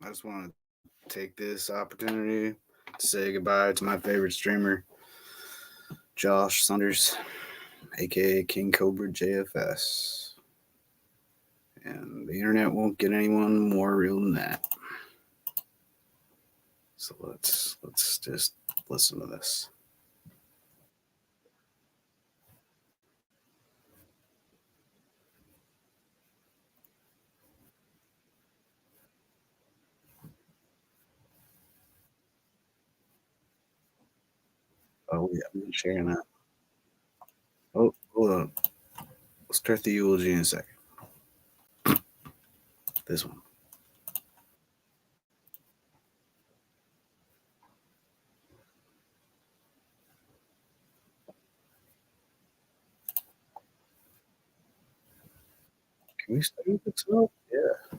I just want to take this opportunity to say goodbye to my favorite streamer, Josh Saunders, aka KingCobraJFS. And the internet won't get anyone more real than that. So let's just listen to this. Oh yeah, I'm sharing that. Oh, hold on. We'll start the eulogy in a second. This one. Can we start this up? Yeah.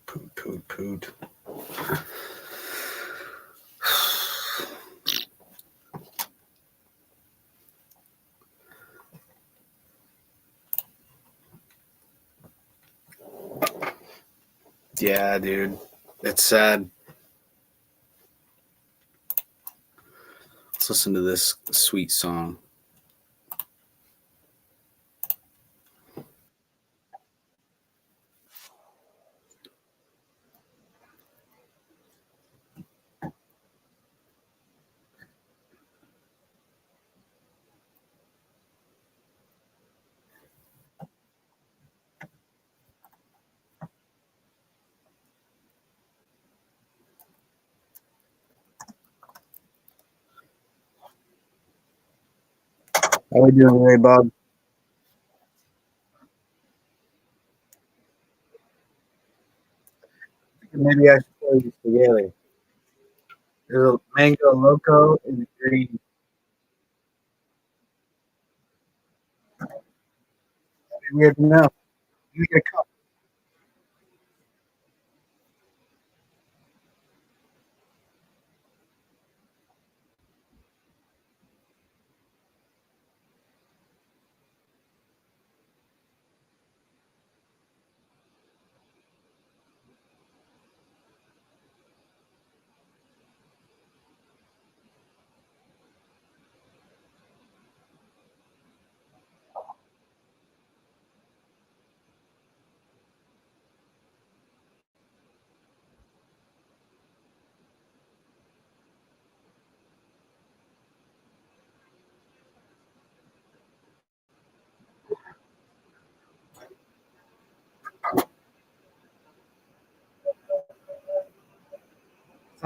Poot poot poot. Yeah, dude. It's sad. Let's listen to this sweet song. How are we doing today, Bob? Maybe I should play these together. There's a mango loco and a green. Weird enough. You get a cup.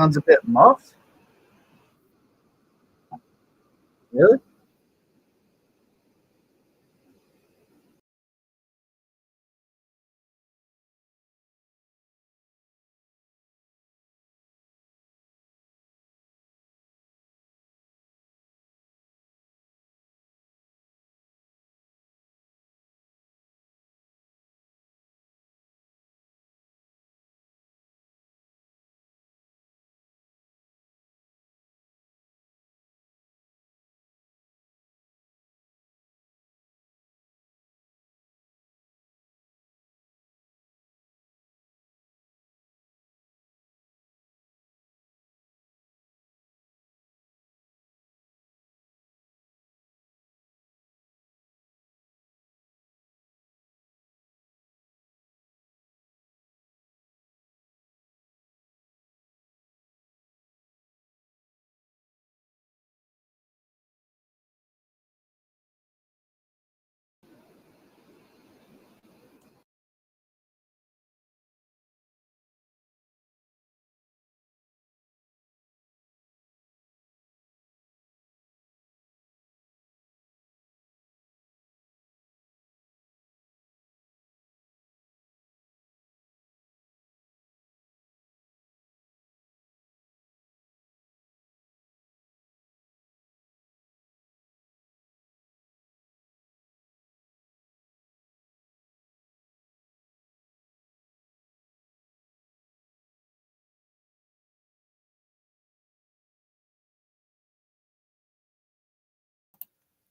Sounds a bit muffed. Really?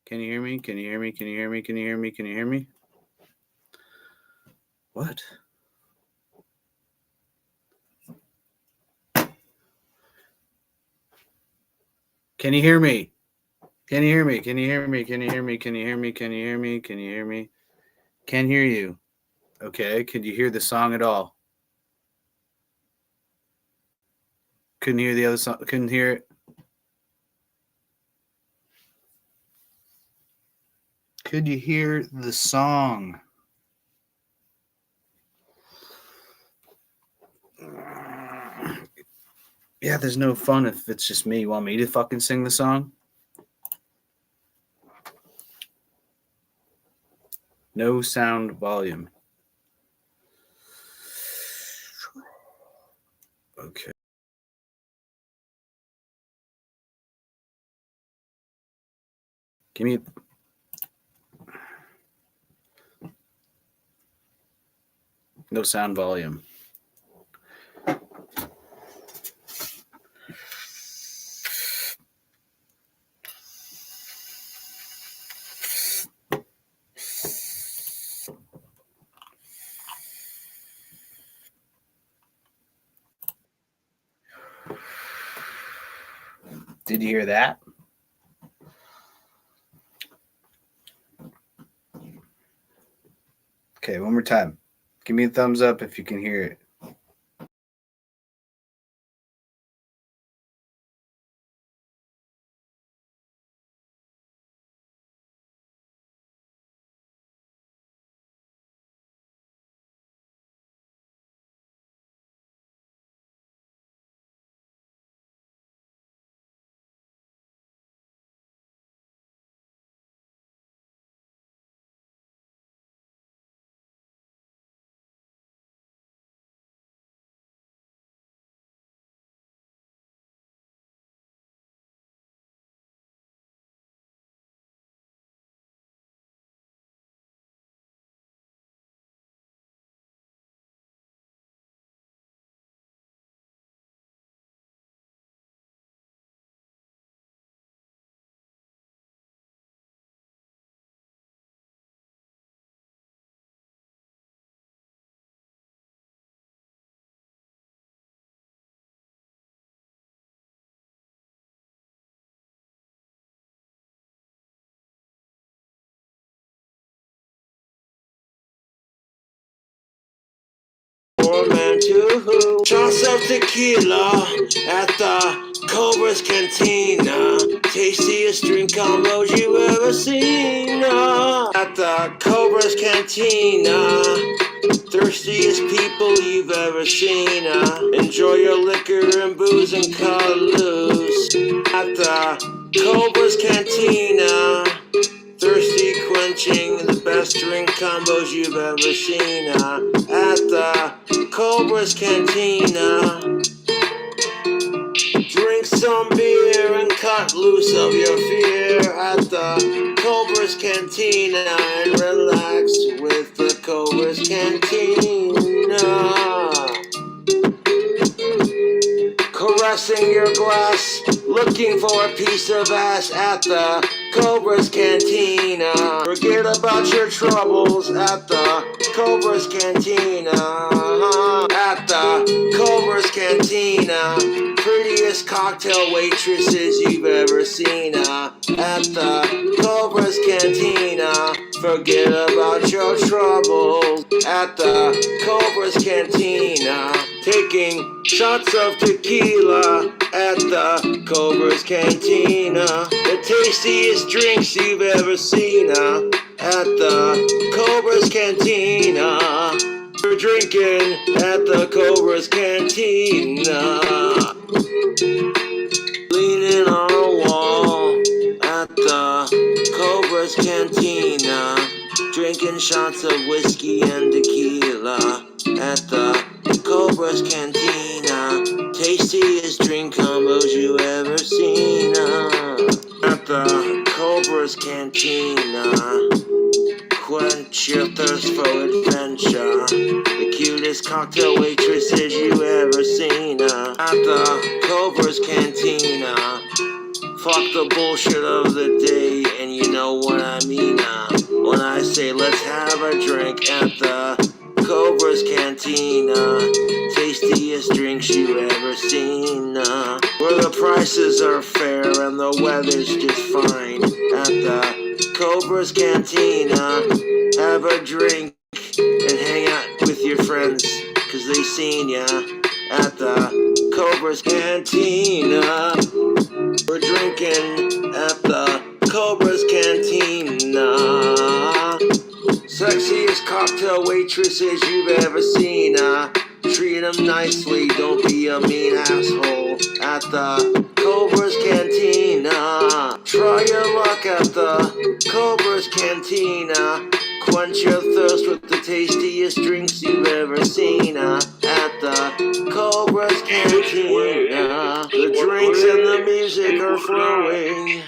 Can you hear me? Can you hear me? Can you hear me? Can you hear me? Can you hear me? What? Can you hear me? Can you hear me? Can you hear me? Can you hear me? Can you hear me? Can you hear me? Can you hear me? Can't hear you. Okay. Could you hear the song at all? Couldn't hear the other song. Couldn't hear it. Could you hear the song? Yeah, there's no fun if it's just me. You want me to fucking sing the song? No sound volume. Okay. Give me. No sound volume. Did you hear that? Okay, one more time. Give me a thumbs up if you can hear it. Shots of tequila at the Cobra's Cantina. Tastiest drink combos you ever seen. At the Cobra's Cantina. Thirstiest people you've ever seen. Enjoy your liquor and booze and cut loose at the Cobra's Cantina. Thirsty quenching the best drink combos you've ever seen at the Cobra's Cantina. Drink some beer and cut loose of your fear at the Cobra's Cantina and relax with the Cobra's Cantina. Caressing your glass, looking for a piece of ass at the Cobra's Cantina. Forget about your troubles at the Cobra's Cantina. At the Cobra's Cantina. Prettiest cocktail waitresses you've ever seen at the Cobra's Cantina. Forget about your troubles at the Cobra's Cantina. Taking shots of tequila at the Cobra's Cantina. The tastiest drinks you've ever seen at the Cobra's Cantina. We're drinking at the Cobra's Cantina. Leaning on a wall at the Cobra's Cantina. Drinking shots of whiskey and tequila at the Cobra's Cantina. Tastiest drink combos you ever seen at the Cobra's Cantina. Quench your thirst for adventure. The cutest cocktail waitresses you ever seen at the Cobra's Cantina. Fuck the bullshit of the day, and you know what I mean when I say let's have a drink at the Cobra's Cantina. Tastiest drinks you ever seen where the prices are fair and the weather's just fine at the Cobra's Cantina. Have a drink and hang out with your friends, cause they seen ya at the Cobra's Cantina. We're drinking at the Cobra's Cantina. Sexiest cocktail waitresses you've ever seen. Treat them nicely, don't be a mean asshole at the Cobra's Cantina. Try your luck at the Cobra's Cantina. Quench your thirst with the tastiest drinks you've ever seen at the Cobra's Cantina. The drinks and the music are flowing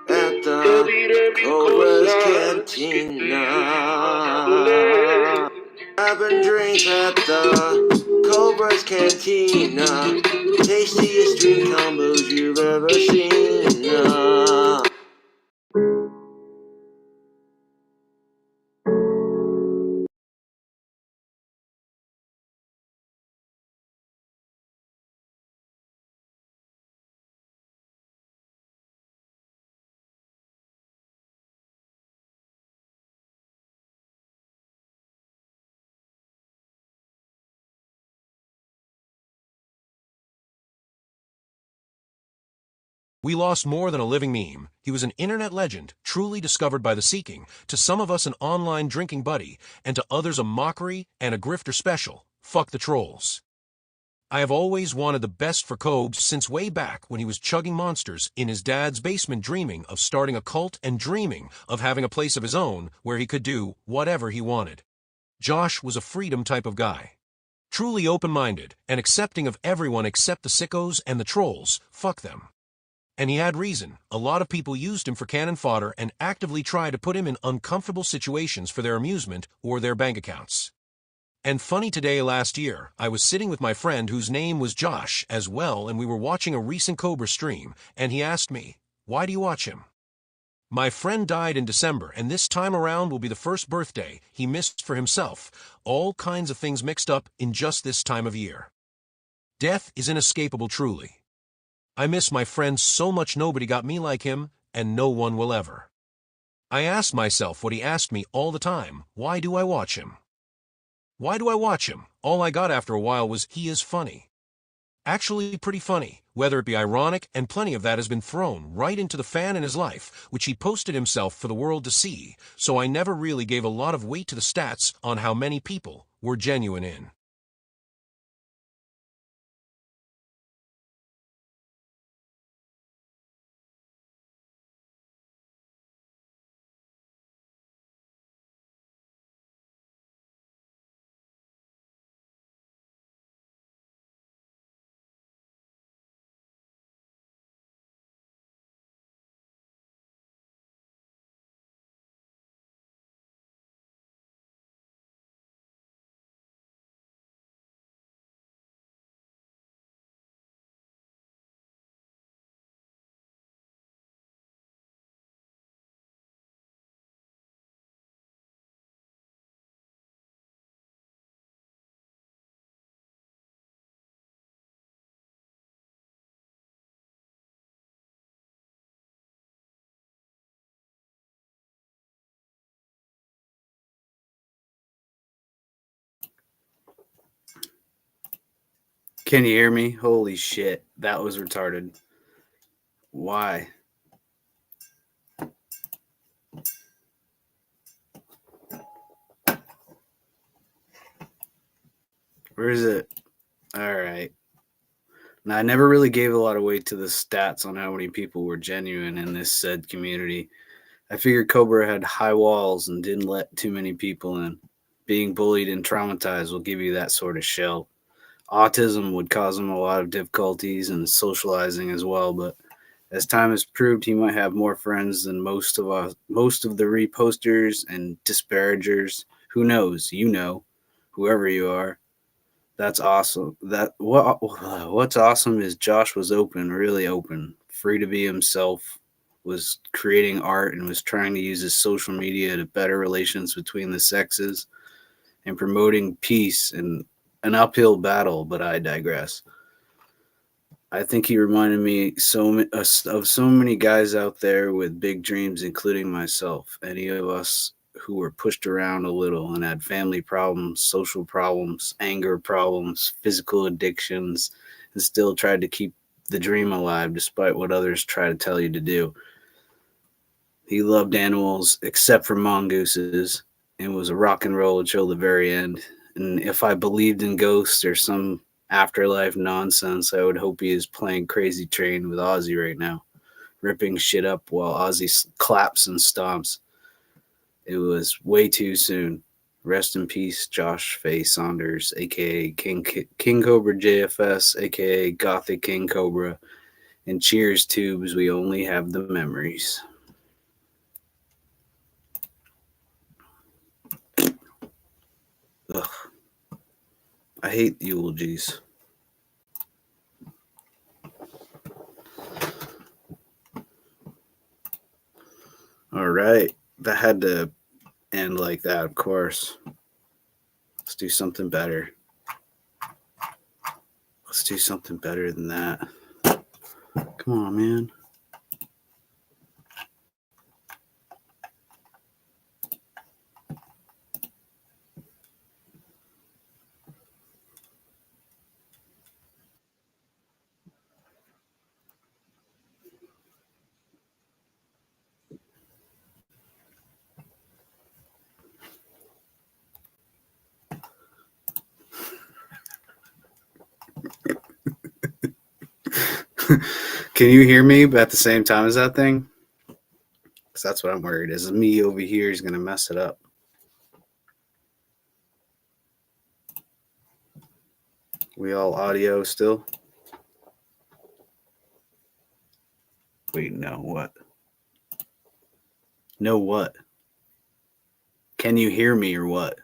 at the Cobra's Cantina. Having drinks at the Cobra's Cantina. Tastiest drink combos you've ever seen. We lost more than a living meme. He was an internet legend, truly discovered by the seeking, to some of us an online drinking buddy, and to others a mockery and a grifter special. Fuck the trolls. I have always wanted the best for Cobes since way back when he was chugging monsters in his dad's basement, dreaming of starting a cult and dreaming of having a place of his own where he could do whatever he wanted. Josh was a freedom type of guy. Truly open-minded and accepting of everyone except the sickos and the trolls. Fuck them. And he had reason. A lot of people used him for cannon fodder and actively tried to put him in uncomfortable situations for their amusement or their bank accounts. And funny, today last year, I was sitting with my friend whose name was Josh as well, and we were watching a recent Cobra stream, and he asked me, "Why do you watch him?" My friend died in December, and this time around will be the first birthday he missed for himself. All kinds of things mixed up in just this time of year. Death is inescapable, truly. I miss my friend so much. Nobody got me like him, and no one will ever. I asked myself what he asked me all the time: why do I watch him? Why do I watch him? All I got after a while was, he is funny. Actually pretty funny, whether it be ironic, and plenty of that has been thrown right into the fan in his life, which he posted himself for the world to see, so I never really gave a lot of weight to the stats on how many people we're genuine in. Can you hear me? Holy shit. That was retarded. Why? Where is it? All right. Now, I never really gave a lot of weight to the stats on how many people were genuine in this said community. I figured Cobra had high walls and didn't let too many people in. Being bullied and traumatized will give you that sort of shell. Autism would cause him a lot of difficulties and socializing as well, but as time has proved, he might have more friends than most of the reposters and disparagers. Who knows? You know, whoever you are. That's awesome. What's awesome is Josh was open, really open, free to be himself, was creating art and was trying to use his social media to better relations between the sexes and promoting peace in an uphill battle, but I digress. I think he reminded me of so many guys out there with big dreams, including myself. Any of us who were pushed around a little and had family problems, social problems, anger problems, physical addictions, and still tried to keep the dream alive despite what others try to tell you to do. He loved animals except for mongooses and was a rock and roll until the very end. And if I believed in ghosts or some afterlife nonsense, I would hope he is playing Crazy Train with Ozzy right now, ripping shit up while Ozzy claps and stomps. It was way too soon. Rest in peace, Josh Faye Saunders, aka King Cobra JFS, aka Gothic King Cobra, and cheers, tubes. We only have the memories. Ugh. I hate eulogies. All right. That had to end like that, of course. Let's do something better. Let's do something better than that. Come on, man. Can you hear me at the same time as that thing? Because that's what I'm worried is me over here is going to mess it up. We all audio still? Wait, no, what? No, what? Can you hear me or what?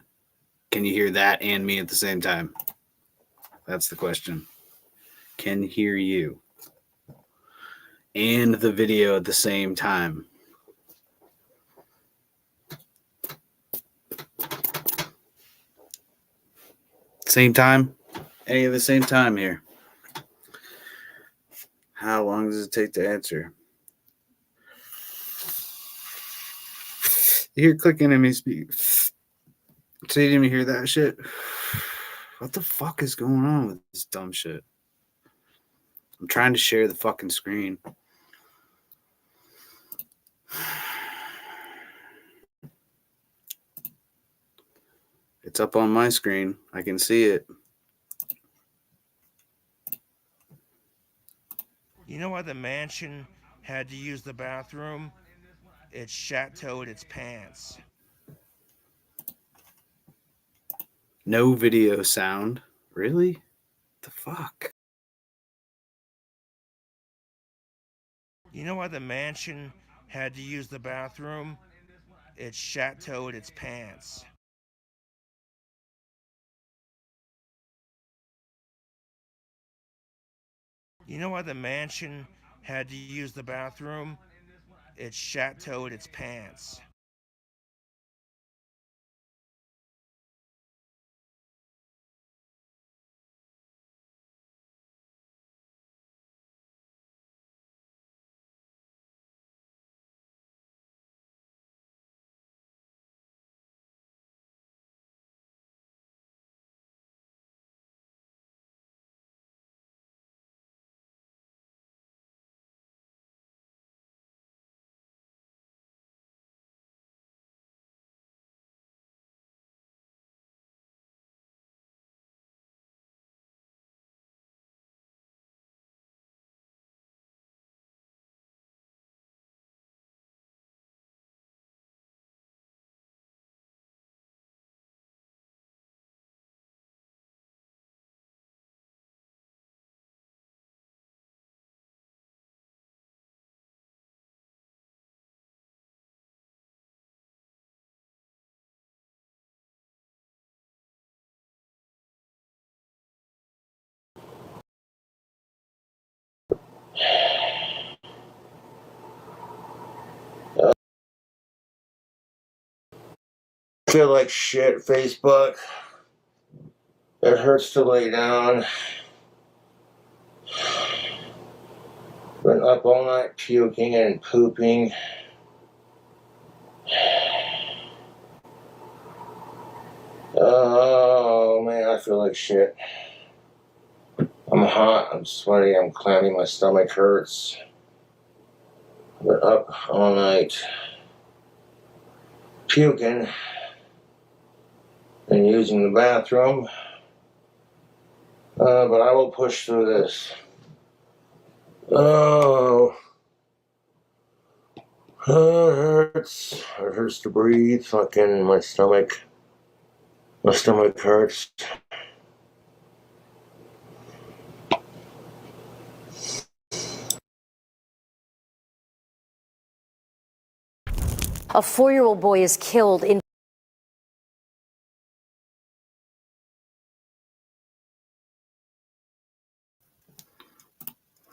Can you hear that and me at the same time? That's the question. Can hear you and the video at the same time. Same time? Any of the same time here. How long does it take to answer? You hear clicking in me speak. So you didn't even hear that shit? What the fuck is going on with this dumb shit? I'm trying to share the fucking screen. It's up on my screen. I can see it. You know why the mansion had to use the bathroom? It chateaued its pants. No video sound. Really? What the fuck? You know why the mansion had to use the bathroom? It chateaued its pants. You know why the mansion had to use the bathroom? It chateaued its pants. I feel like shit, Facebook. It hurts to lay down. Been up all night puking and pooping. Oh man, I feel like shit. I'm hot, I'm sweaty, I'm clammy, my stomach hurts. Been up all night puking and using the bathroom. But I will push through this. Oh, it hurts. It hurts to breathe. Fucking my stomach. My stomach hurts. A 4-year-old boy is killed in.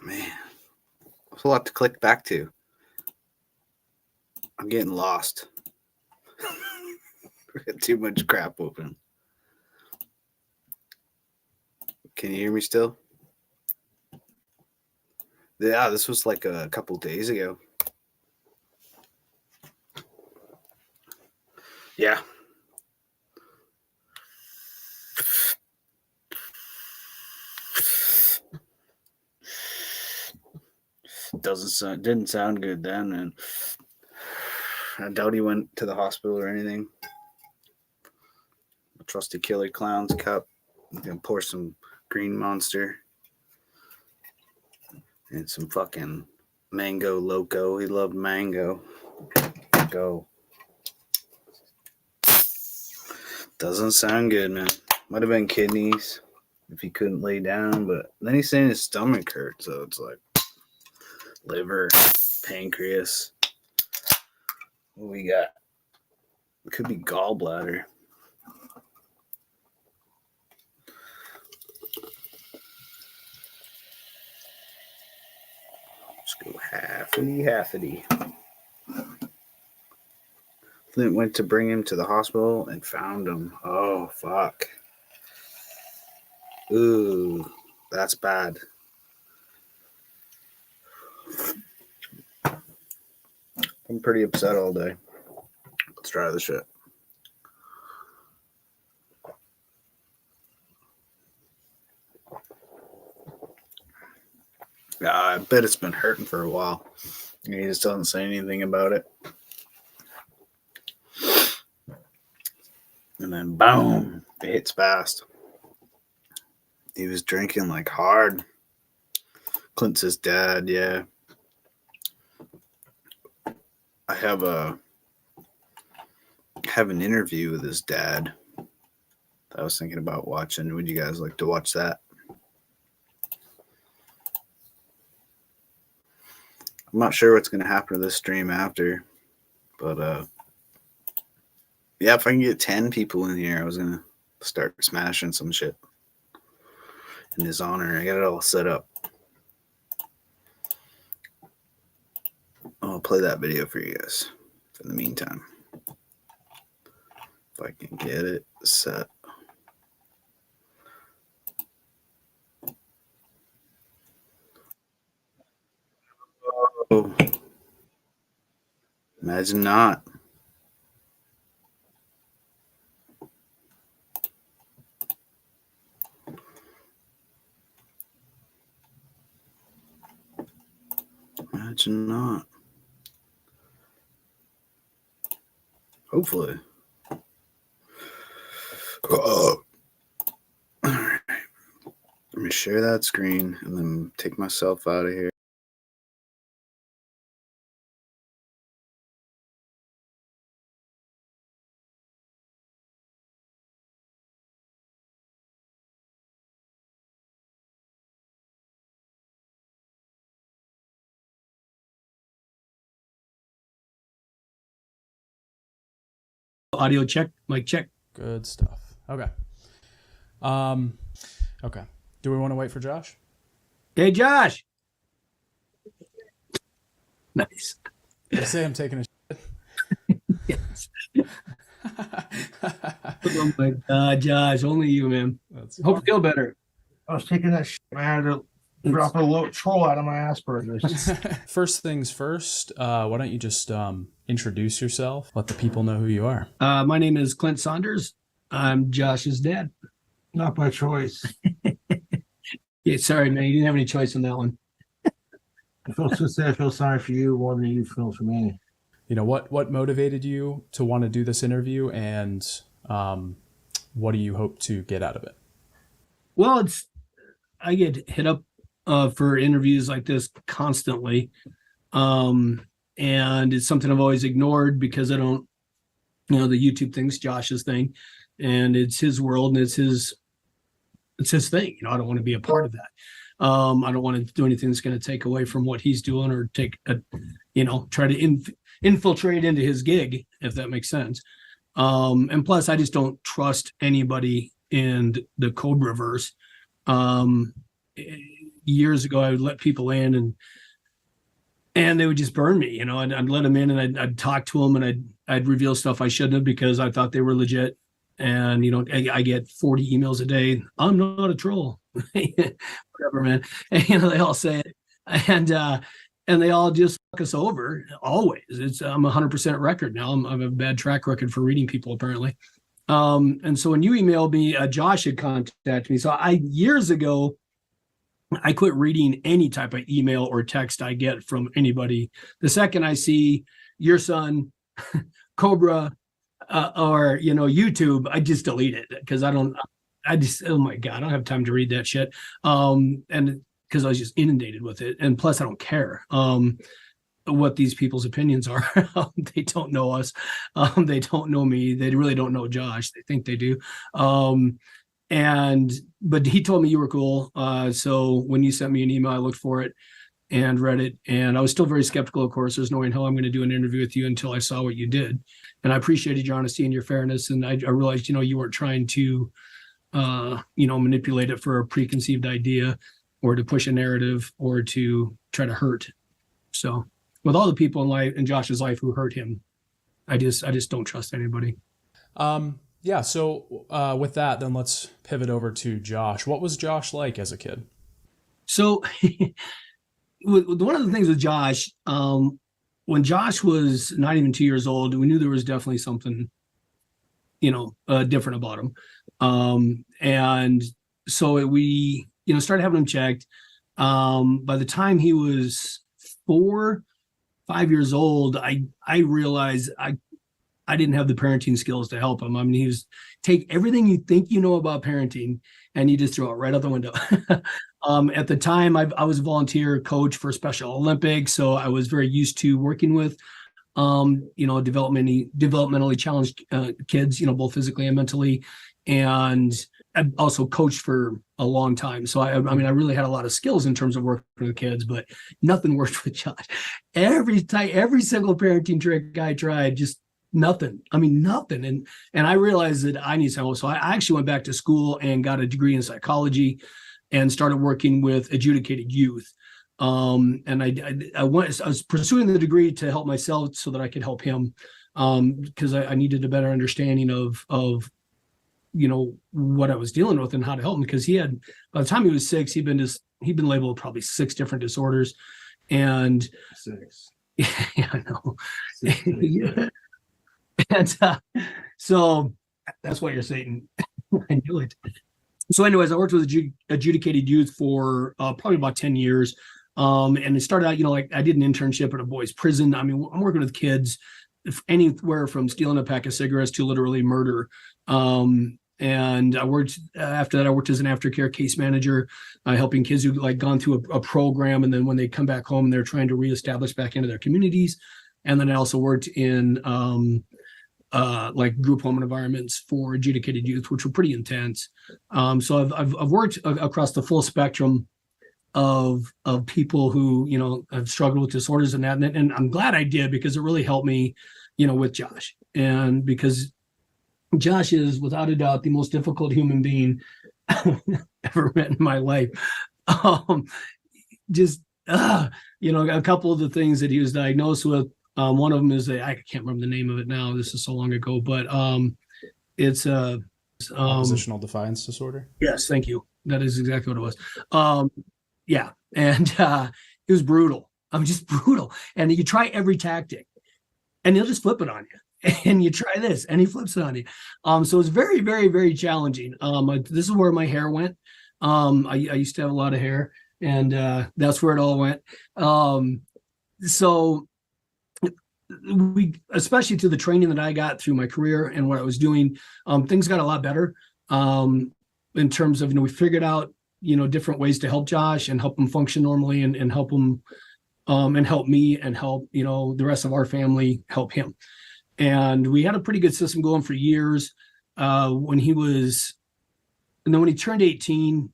Man, there's a lot to click back to. I'm getting lost. We got too much crap open. Can you hear me still? Yeah, this was like a couple days ago. Yeah. Didn't sound good then, and I doubt he went to the hospital or anything. A trusty Killer Clown's cup. I'm gonna pour some green monster and some fucking mango loco. He loved mango. Go. Doesn't sound good, man. Might have been kidneys if he couldn't lay down, but then he's saying his stomach hurt, so it's like liver, pancreas. What we got? It could be gallbladder. Let's go halfity. Flint went to bring him to the hospital and found him. Oh, fuck. Ooh, that's bad. I'm pretty upset all day. Let's try this shit. I bet it's been hurting for a while. He just doesn't say anything about it. And then boom, it hits fast. He was drinking like hard. Clint's dad, yeah. I have an interview with his dad that I was thinking about watching. Would you guys like to watch that? I'm not sure what's gonna happen to this stream after, but yeah, if I can get 10 people in here, I was gonna start smashing some shit in his honor. I got it all set up. I'll play that video for you guys for the meantime. If I can get it set. Oh, imagine not. Imagine not. Hopefully. All right. Let me share that screen and then take myself out of here. Audio check, mic check. Good stuff. Okay. Okay. Do we want to wait for Josh? Hey, Josh. Nice. Did I say I'm taking a shit? Yes. Oh my God, Josh, only you, man. Hope you feel better. I was taking that shit. I had to drop a little troll out of my Asperger's. First things first, why don't you just introduce yourself? Let the people know who you are. My name is Clint Saunders. I'm Josh's dad. Not by choice. Yeah, sorry, man. You didn't have any choice on that one. I feel sorry for you more than you feel for me. You know, what motivated you to want to do this interview, and what do you hope to get out of it? Well, I get hit up for interviews like this constantly. And it's something I've always ignored because I don't, the YouTube thing's Josh's thing, and it's his world and it's his thing. I don't want to be a part of that. I don't want to do anything that's going to take away from what he's doing or try to infiltrate into his gig, if that makes sense. And plus, I just don't trust anybody in the Cobraverse. Years ago, I would let people in and they would just burn me. I'd let them in and I'd talk to them and I'd reveal stuff I shouldn't have because I thought they were legit. And, I get 40 emails a day. I'm not a troll. Whatever, man. And, they all say it. And they all just fuck us over always. I'm 100% record now. I have a bad track record for reading people, apparently. And so when you emailed me, Josh had contacted me. So years ago, I quit reading any type of email or text I get from anybody. The second I see your son, Cobra, or YouTube, I just delete it because oh my God, I don't have time to read that shit. And because I was just inundated with it, and plus I don't care what these people's opinions are. They don't know us. They don't know me. They really don't know Josh. They think they do. But he told me you were cool. So when you sent me an email, I looked for it and read it. And I was still very skeptical, of course. There's no way in hell I'm going to do an interview with you until I saw what you did. And I appreciated your honesty and your fairness. And I realized, you weren't trying to, manipulate it for a preconceived idea or to push a narrative or to try to hurt. So with all the people in Josh's life who hurt him, I just don't trust anybody. Yeah. So with that, then let's pivot over to Josh. What was Josh like as a kid? So one of the things with Josh, when Josh was not even 2 years old, we knew there was definitely something, different about him. And so we, started having him checked. By the time he was 4-5 years old, I realized I didn't have the parenting skills to help him. I mean, he was take everything you think you know about parenting and you just throw it right out the window. At the time, I was a volunteer coach for Special Olympics, so I was very used to working with, developmentally challenged kids, both physically and mentally. And I also coached for a long time. So I really had a lot of skills in terms of working with kids, but nothing worked with Josh. Every single parenting trick I tried, just nothing. I mean, nothing. And I realized that I need some help. So I actually went back to school and got a degree in psychology and started working with adjudicated youth. And I was pursuing the degree to help myself so that I could help him, because I needed a better understanding of what I was dealing with and how to help him, because by the time he was 6, he'd been labeled probably 6 different disorders. And 6. Yeah, I know. Yeah. And so that's why you're Satan. I knew it. So anyways, I worked with adjudicated youth for probably about 10 years. And it started out, like I did an internship at a boys' prison. I mean, I'm working with kids anywhere from stealing a pack of cigarettes to literally murder. And after that, I worked as an aftercare case manager, helping kids who gone through a program. And then when they come back home, they're trying to reestablish back into their communities. And then I also worked in group home environments for adjudicated youth, which were pretty intense. So I've worked across the full spectrum of people who, have struggled with disorders and that. And I'm glad I did, because it really helped me, with Josh. And because Josh is without a doubt the most difficult human being ever met in my life. A couple of the things that he was diagnosed with, one of them is I can't remember the name of it now. This is so long ago, but it's oppositional defiance disorder. Yes, thank you. That is exactly what it was. Yeah, and it was brutal. I'm just brutal. And you try every tactic, and he'll just flip it on you. And you try this, and he flips it on you. So it's very, very, very challenging. This is where my hair went. I used to have a lot of hair, and that's where it all went. So we, especially through the training that I got through my career and what I was doing, things got a lot better in terms of, we figured out, different ways to help Josh and help him function normally and help him and help me and help, the rest of our family help him. And we had a pretty good system going for years. When he turned 18,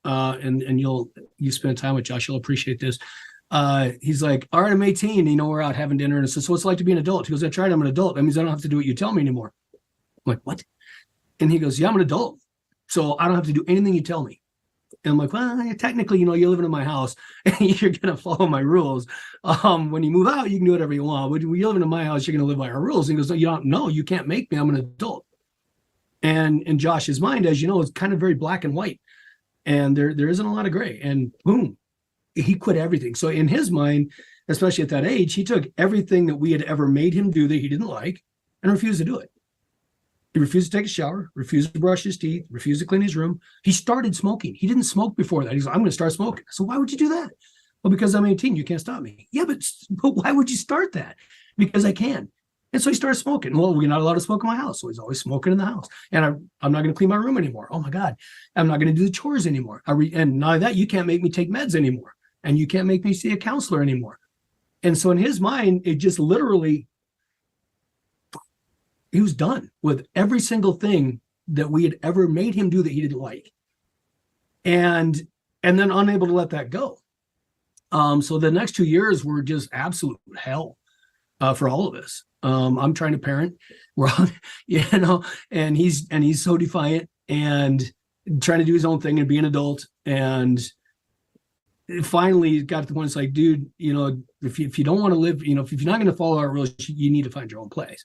and you spend time with Josh, you'll appreciate this. He's like, all right, I'm 18, we're out having dinner. And I said, so what's it like to be an adult? He goes, that's right, I'm an adult. That means I don't have to do what you tell me anymore. I'm like, what? And he goes, yeah, I'm an adult, so I don't have to do anything you tell me. And I'm like, well, technically, you're living in my house and you're going to follow my rules. When you move out, you can do whatever you want. When you're living in my house, you're going to live by our rules. And he goes, no, you can't make me. I'm an adult. And in Josh's mind, as you know, it's kind of very black and white. And there isn't a lot of gray. And boom, he quit everything. So in his mind, especially at that age, he took everything that we had ever made him do that he didn't like and refused to do it. He refused to take a shower, refused to brush his teeth, refused to clean his room. He started smoking. He didn't smoke before that. He's like, I'm going to start smoking. So why would you do that? Well, because I'm 18, you can't stop me. Yeah, but why would you start that? Because I can. And so he started smoking. Well, we're not allowed to smoke in my house. So he's always smoking in the house. And I'm not going to clean my room anymore. Oh my God. I'm not going to do the chores anymore. And not only that, you can't make me take meds anymore. And you can't make me see a counselor anymore. And so in his mind, it just literally, he was done with every single thing that we had ever made him do that he didn't like. And then unable to let that go. So the next 2 years were just absolute hell for all of us. I'm trying to parent, and he's so defiant and trying to do his own thing and be an adult. And finally it got to the point, it's like, dude, if you don't want to live, if you're not going to follow our rules, you need to find your own place.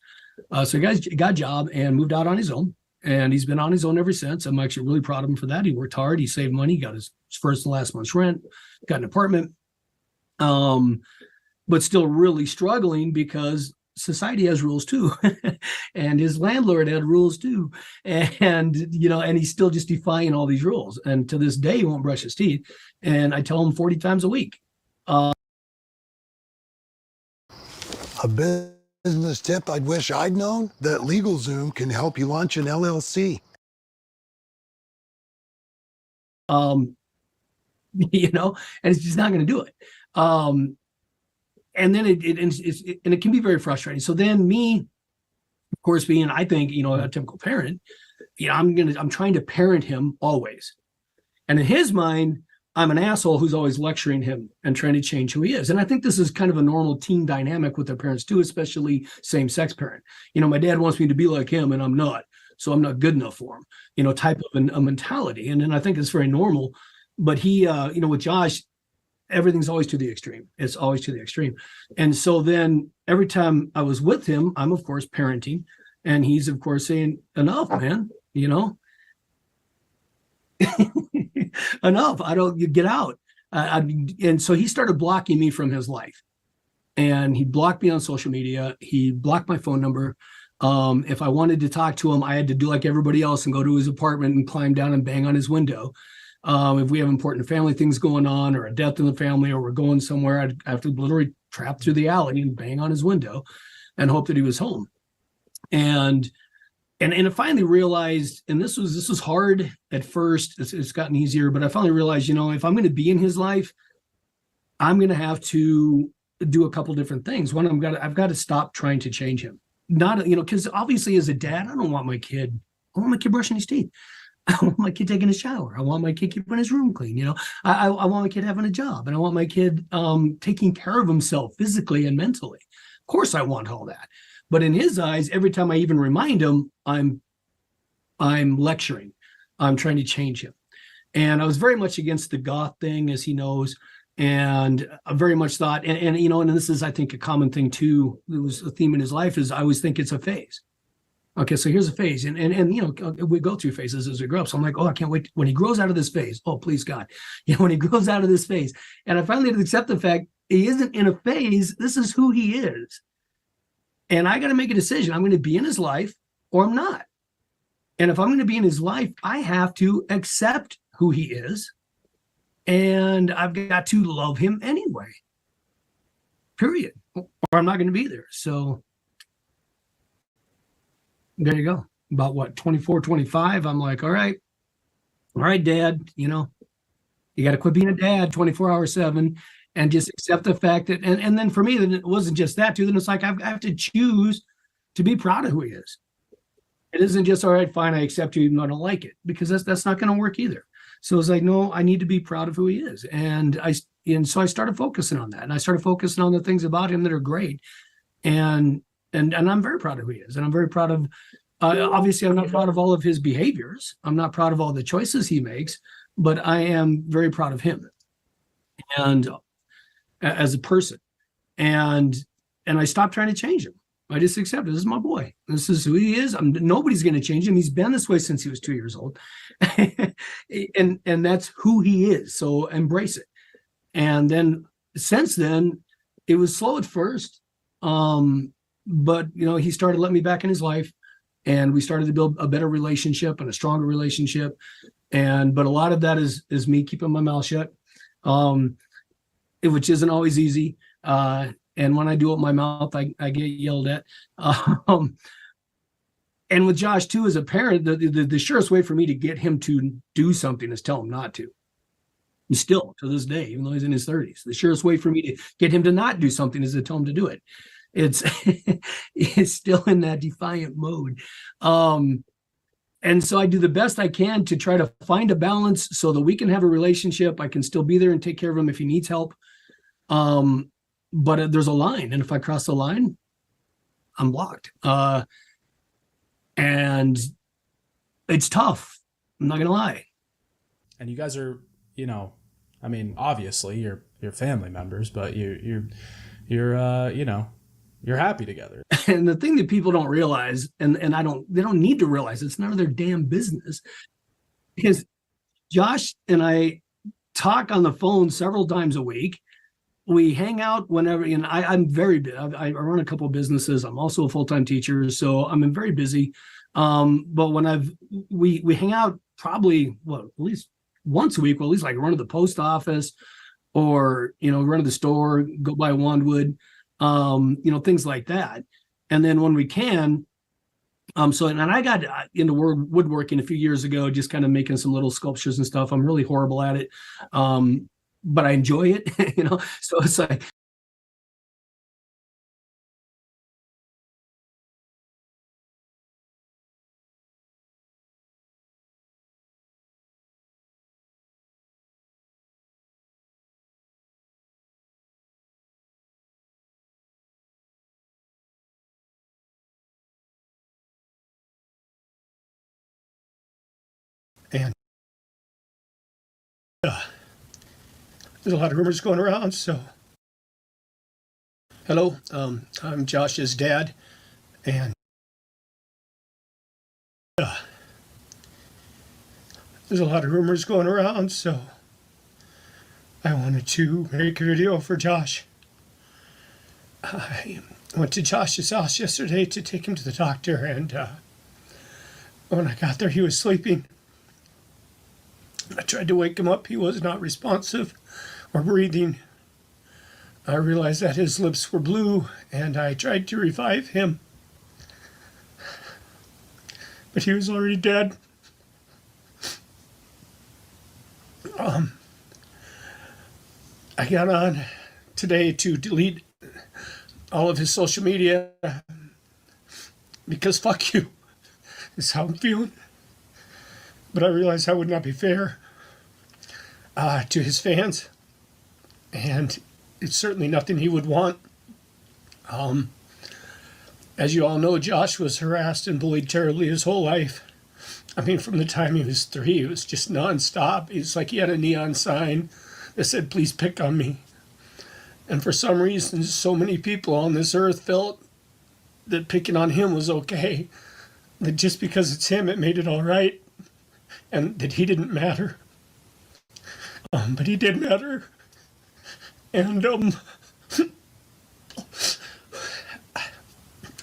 So he got a job and moved out on his own, and he's been on his own ever since. I'm actually really proud of him for that. He worked hard. He saved money, got his first and last month's rent, got an apartment, but still really struggling because society has rules too. And his landlord had rules too. And he's still just defying all these rules. And to this day, he won't brush his teeth. And I tell him 40 times a week. I've been Business tip I'd wish I'd known, that LegalZoom can help you launch an LLC. You know, and it's just not going to do it. And then it can be very frustrating. So then me, of course, being, I think, you know, a typical parent, you know, I'm trying to parent him always. And in his mind, I'm an asshole who's always lecturing him and trying to change who he is. And I think this is kind of a normal teen dynamic with their parents too, especially same-sex parent. You know, my dad wants me to be like him and I'm not, so I'm not good enough for him, you know, type of a mentality. And I think it's very normal. But he, you know, with Josh, everything's always to the extreme. It's always to the extreme. And so then every time I was with him, I'm, of course, parenting. And he's, of course, saying, enough, man, you know. Enough. You get out. And so he started blocking me from his life. And he blocked me on social media. He blocked my phone number. If I wanted to talk to him, I had to do like everybody else and go to his apartment and climb down and bang on his window. If we have important family things going on or a death in the family or we're going somewhere, I'd have to literally trap through the alley and bang on his window and hope that he was home. And I finally realized, and this was hard at first, it's gotten easier, but I finally realized, you know, if I'm going to be in his life, I'm going to have to do a couple different things. One, I've got to stop trying to change him. Not, you know, because obviously as a dad, I want my kid brushing his teeth. I want my kid taking a shower. I want my kid keeping his room clean. You know, I want my kid having a job, and I want my kid taking care of himself physically and mentally. Of course, I want all that. But in his eyes, every time I even remind him, I'm lecturing. I'm trying to change him. And I was very much against the goth thing, as he knows. And I very much thought, and you know, and this is, I think, a common thing too. It was a theme in his life is I always think it's a phase. Okay, so here's a phase, and you know, we go through phases as we grow up. So I'm like, oh, I can't wait when he grows out of this phase. Oh, please God, you know, when he grows out of this phase, and I finally had to accept the fact he isn't in a phase. This is who he is, and I got to make a decision. I'm going to be in his life, or I'm not. And if I'm going to be in his life, I have to accept who he is, and I've got to love him anyway. Period. Or I'm not going to be there. So. There you go. About what, 24, 25? I'm like, all right, dad, you know, you got to quit being a dad 24/7 and just accept the fact that, and then for me, then it wasn't just that too. Then it's like, I have to choose to be proud of who he is. It isn't just, all right, fine, I accept you even though I don't like it, because that's not going to work either. So it's like, no, I need to be proud of who he is. And so I started focusing on that, and I started focusing on the things about him that are great. And I'm very proud of who he is. And I'm very proud of, obviously, I'm not proud of all of his behaviors. I'm not proud of all the choices he makes, but I am very proud of him and as a person. And I stopped trying to change him. I just accepted, this is my boy. This is who he is. Nobody's going to change him. He's been this way since he was 2 years old. and that's who he is. So embrace it. And then since then, it was slow at first. But, you know, he started letting me back in his life, and we started to build a better relationship and a stronger relationship. But a lot of that is me keeping my mouth shut, which isn't always easy. And when I do it with my mouth, I get yelled at. And with Josh too, as a parent, the surest way for me to get him to do something is tell him not to. And still to this day, even though he's in his 30s, the surest way for me to get him to not do something is to tell him to do it. It's still in that defiant mode. And so I do the best I can to try to find a balance so that we can have a relationship. I can still be there and take care of him if he needs help. But there's a line. And if I cross the line, I'm blocked. And it's tough. I'm not going to lie. And you guys are, you know, I mean, obviously you're family members, but you're you know, you're happy together. And the thing that people don't realize, and they don't need to realize, it's none of their damn business, because Josh and I talk on the phone several times a week. We hang out whenever, and I'm very busy. I run a couple of businesses. I'm also a full-time teacher, so I'm very busy. But when we hang out probably, at least once a week, at least like run to the post office or, you know, run to the store, go by Wandwood, you know, things like that. And then when we can, and I got into woodworking a few years ago, just kind of making some little sculptures and stuff. I'm really horrible at it, but I enjoy it, So it's like, and there's a lot of rumors going around. So, hello, I'm Josh's dad, and there's a lot of rumors going around. So, I wanted to make a video for Josh. I went to Josh's house yesterday to take him to the doctor, and when I got there, he was sleeping. I tried to wake him up. He was not responsive or breathing. I realized that his lips were blue, and I tried to revive him, but he was already dead. I got on today to delete all of his social media because fuck you is how I'm feeling. But I realized that would not be fair to his fans, and it's certainly nothing he would want. As you all know, Josh was harassed and bullied terribly his whole life. I mean, from the time he was 3, it was just nonstop. It's like he had a neon sign that said, "Please pick on me." And for some reason, so many people on this earth felt that picking on him was okay. That just because it's him, it made it all right. And that he didn't matter. But he did matter. And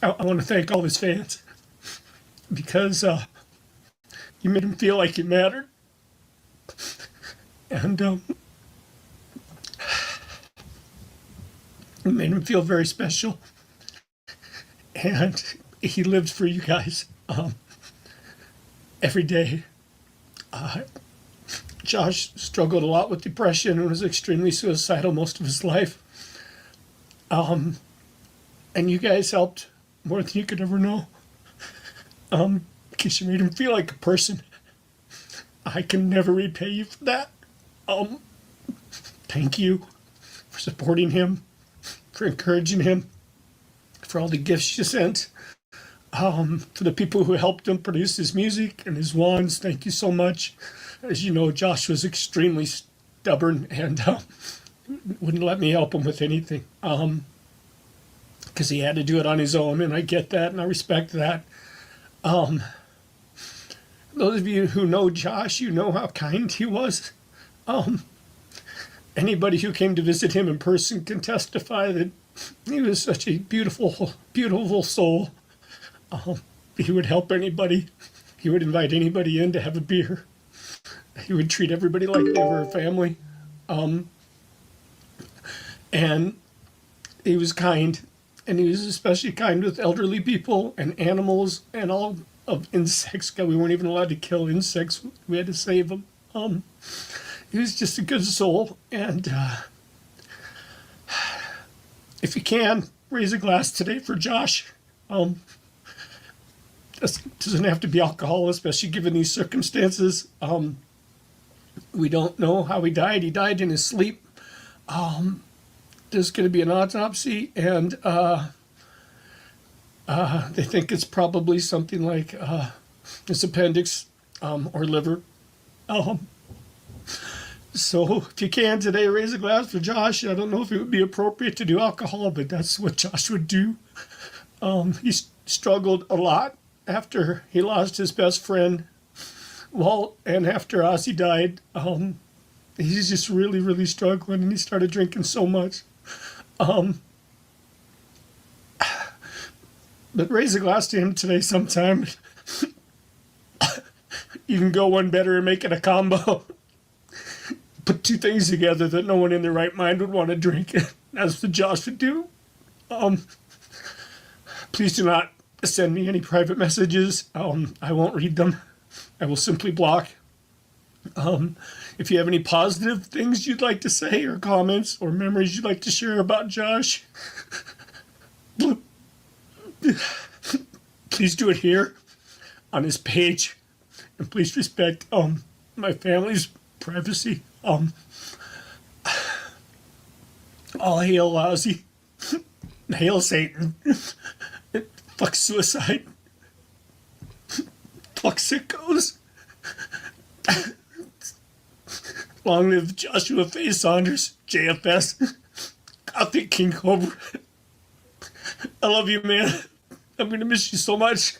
I want to thank all his fans, because you made him feel like he mattered. And it made him feel very special. And he lived for you guys every day. Josh struggled a lot with depression and was extremely suicidal most of his life. And you guys helped more than you could ever know. Because you made him feel like a person. I can never repay you for that. Thank you for supporting him, for encouraging him, for all the gifts you sent, for the people who helped him produce his music and his wands. Thank you so much. As you know, Josh was extremely stubborn and wouldn't let me help him with anything, because he had to do it on his own, and I get that and I respect that. Those of you who know Josh, you know how kind he was. Anybody who came to visit him in person can testify that he was such a beautiful, beautiful soul. He would help anybody. He would invite anybody in to have a beer. He would treat everybody like they were a family. And he was kind. And he was especially kind with elderly people and animals and all of insects. God, we weren't even allowed to kill insects. We had to save them. He was just a good soul. And if you can, raise a glass today for Josh. This doesn't have to be alcohol, especially given these circumstances. We don't know how he died. He died in his sleep. There's going to be an autopsy, and they think it's probably something like his appendix or liver. So if you can today, raise a glass for Josh. I don't know if it would be appropriate to do alcohol, but that's what Josh would do. He struggled a lot after he lost his best friend, Walt, and after Ozzy died. He's just really, really struggling, and he started drinking so much. But raise a glass to him today sometime. You can go one better and make it a combo. Put two things together that no one in their right mind would want to drink. That's what Josh would do. Please do not send me any private messages. I won't read them. I will simply block. If you have any positive things you'd like to say or comments or memories you'd like to share about Josh, please do it here on his page. And please respect my family's privacy. All hail Lousy. Hail Satan. Fuck suicide. Fuck sickos. Long live Joshua Faye Saunders, JFS. Gothic King Cobra. I love you, man. I'm gonna miss you so much.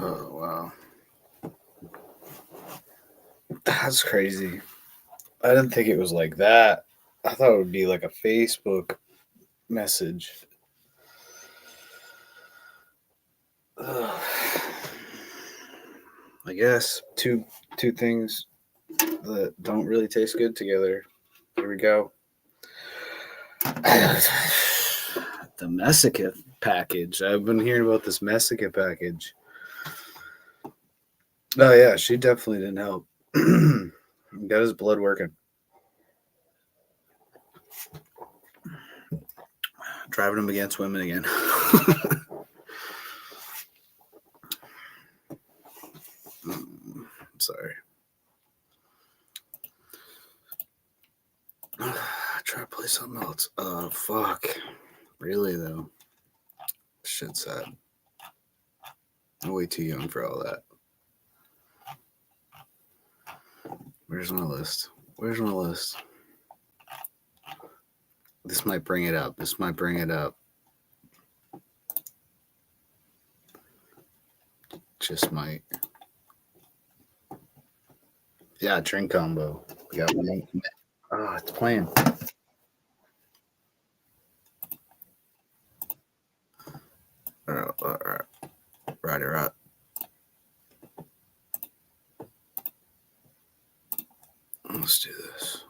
Oh, wow. That's crazy. I didn't think it was like that. I thought it would be like a Facebook message. Ugh. I guess two things that don't really taste good together. Here we go. The Messica package. I've been hearing about this Messica package. Oh yeah, she definitely didn't help. Got his blood working. Driving him against women again. Sorry. Try to play something else. Fuck. Really though. Shit's sad. I'm way too young for all that. Where's my list? Where's my list? This might bring it up. This might bring it up. Just might. Yeah, drink combo. We got one. Oh, it's playing. All right. Right. Let's do this.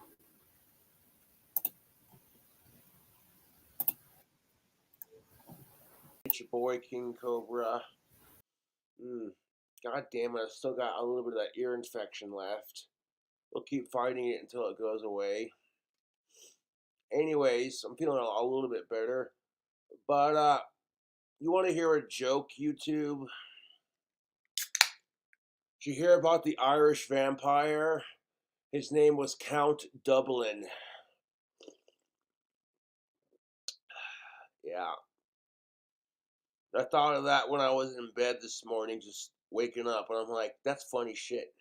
It's your boy King Cobra. God damn it, I still got a little bit of that ear infection left. We'll keep fighting it until it goes away. Anyways, I'm feeling a little bit better. But you want to hear a joke, YouTube? Did you hear about the Irish vampire? His name was Count Dublin. Yeah. I thought of that when I was in bed this morning, just waking up, and I'm like, that's funny shit.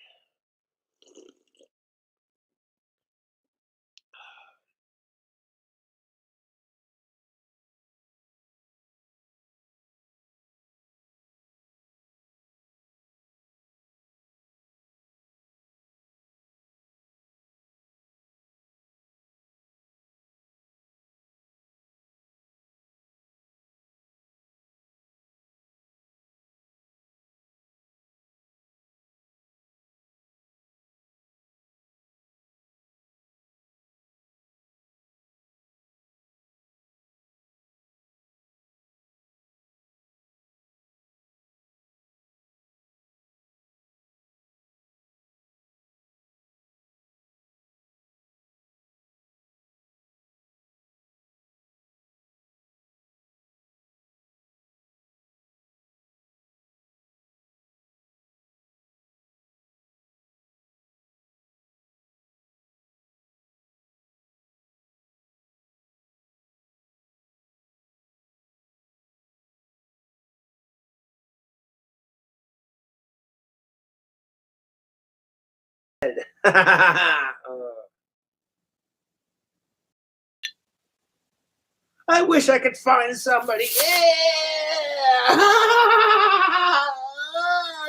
I wish I could find somebody. Yeah!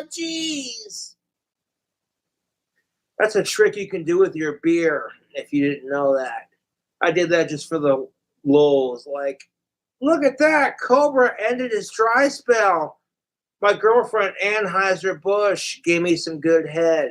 Jeez. That's a trick you can do with your beer, if you didn't know that. I did that just for the lulz. Like, look at that. Cobra ended his dry spell. My girlfriend, Anheuser-Busch, gave me some good head.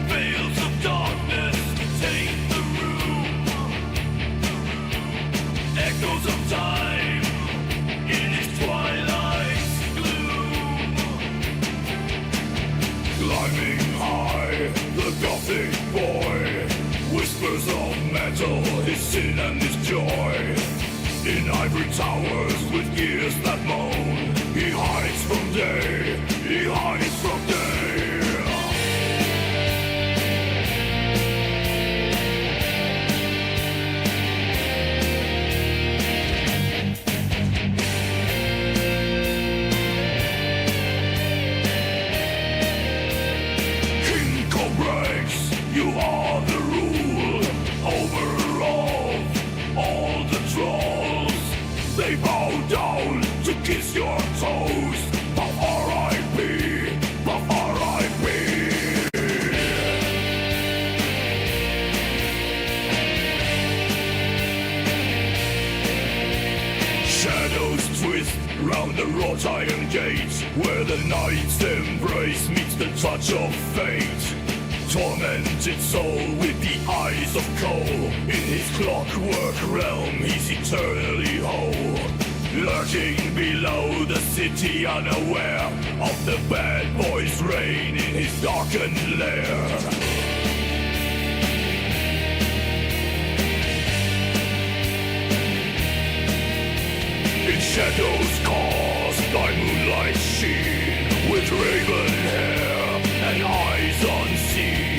Veils of darkness take the room. Echoes of time in its twilight's gloom. Climbing high, the gothic boy whispers of metal, his sin and his joy. In ivory towers with gears that moan, he hides from day, he hides from day. King Cobra's, you are the rule over all the trolls. They bow down to kiss your toes. Puff R.I.P. Puff R.I.P. Shadows twist round the wrought iron gate, where the night's embrace meets the touch of fate. Tormented soul with the eyes of coal, in his clockwork realm he's eternally whole. Lurking below the city, unaware of the bad boy's reign in his darkened lair. In shadows caused by moonlight sheen, with raven hair and eyes unseen.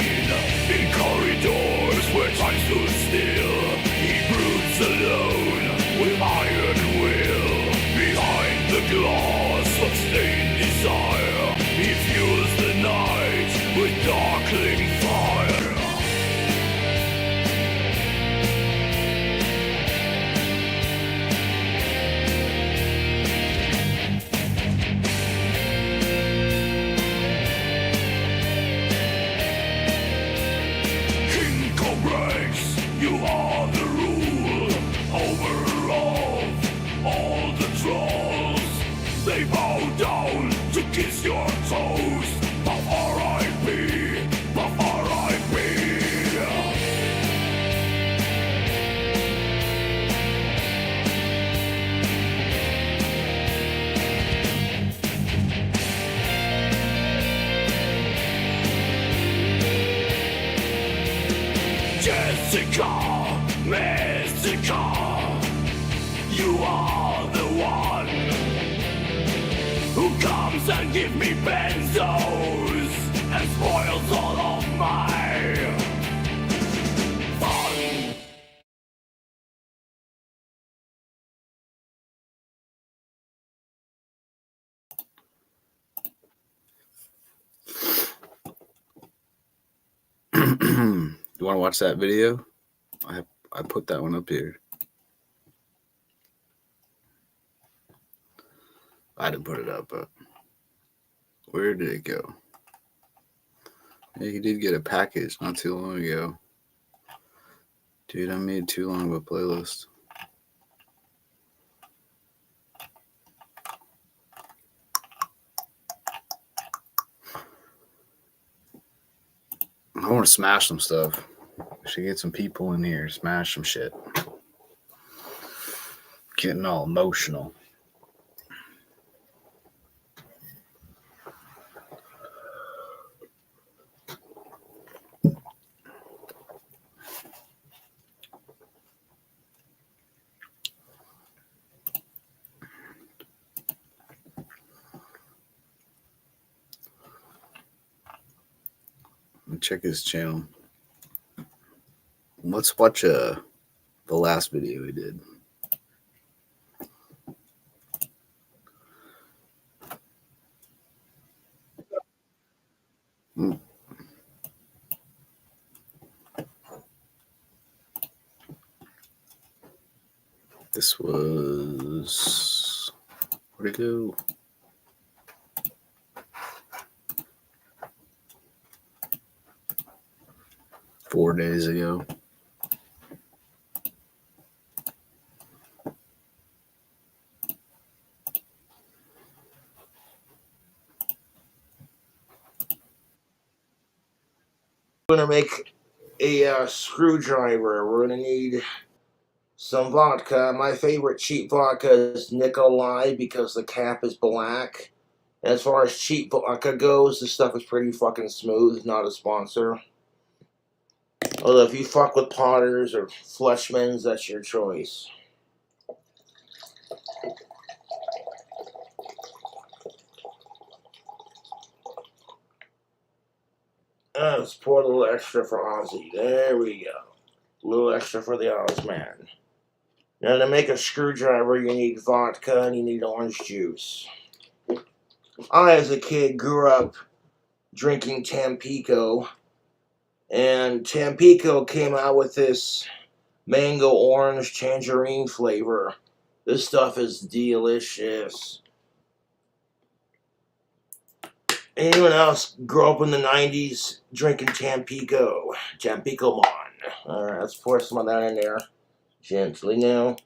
In corridors where time stood still, he broods alone with iron will. Behind the glass of stained desire, he fuels the night with darkling fire. King Cobra's, you are the rule over all the trolls. They bow down to kiss your toes. Puff R.I.P. Puff R.I.P. Jessica, Mystica, you are the one who comes and gives me benzos and spoils all of my fun. You want to watch that video? I put that one up here. I didn't put it up, but where did it go? Yeah, he did get a package not too long ago. Dude, I made too long of a playlist. I want to smash some stuff. Should get some people in here, smash some shit. Getting all emotional. Check his channel. Let's watch the last video he did. This was, where'd it go? Four days ago. We're gonna make a screwdriver. We're gonna need some vodka. My favorite cheap vodka is Nikolai because the cap is black. And as far as cheap vodka goes, this stuff is pretty fucking smooth. It's not a sponsor. Although if you fuck with Potters or Fleischmann's, that's your choice. Let's pour a little extra for Ozzy. There we go. A little extra for the Ozman. Now to make a screwdriver, you need vodka and you need orange juice. I, as a kid, grew up drinking Tampico. And Tampico came out with this mango orange tangerine flavor. This stuff is delicious. Anyone else grew up in the 90s drinking Tampico? Tampico Mon. Alright, let's pour some of that in there. Gently now.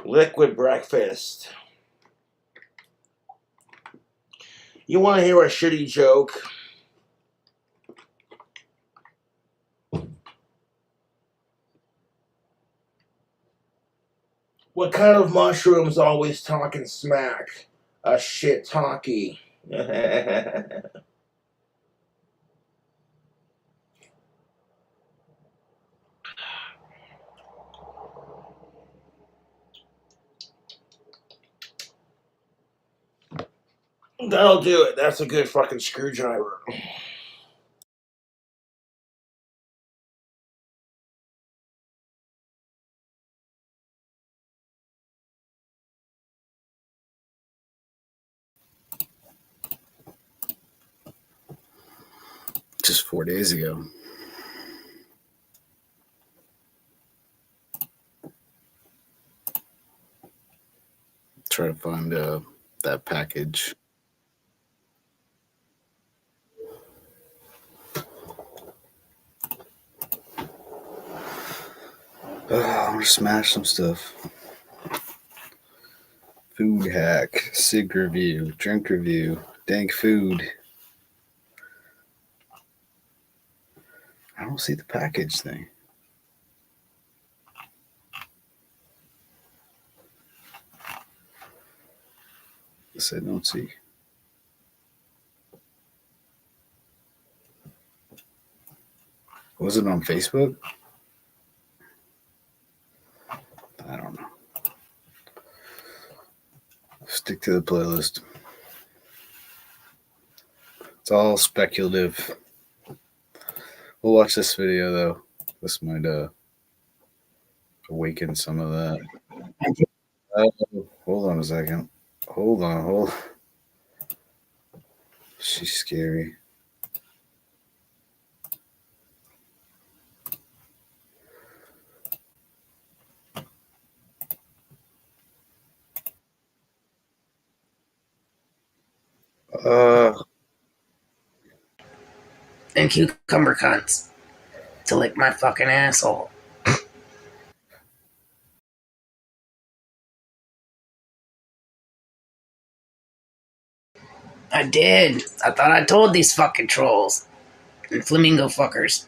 Liquid breakfast. You want to hear a shitty joke? What kind of mushroom's always talking smack? A shit talkie. That'll do it. That's a good fucking screwdriver. Just 4 days ago. Try to find that package. I'm gonna smash some stuff. Food hack, cig review, drink review, dank food. I don't see the package thing. Guess I don't see. Was it on Facebook? I don't know. Stick to the playlist. It's all speculative. We'll watch this video though. This might awaken some of that. Hold on a second. Hold on. She's scary. And cucumber cunts to lick my fucking asshole. I did. I thought I told these fucking trolls. And flamingo fuckers.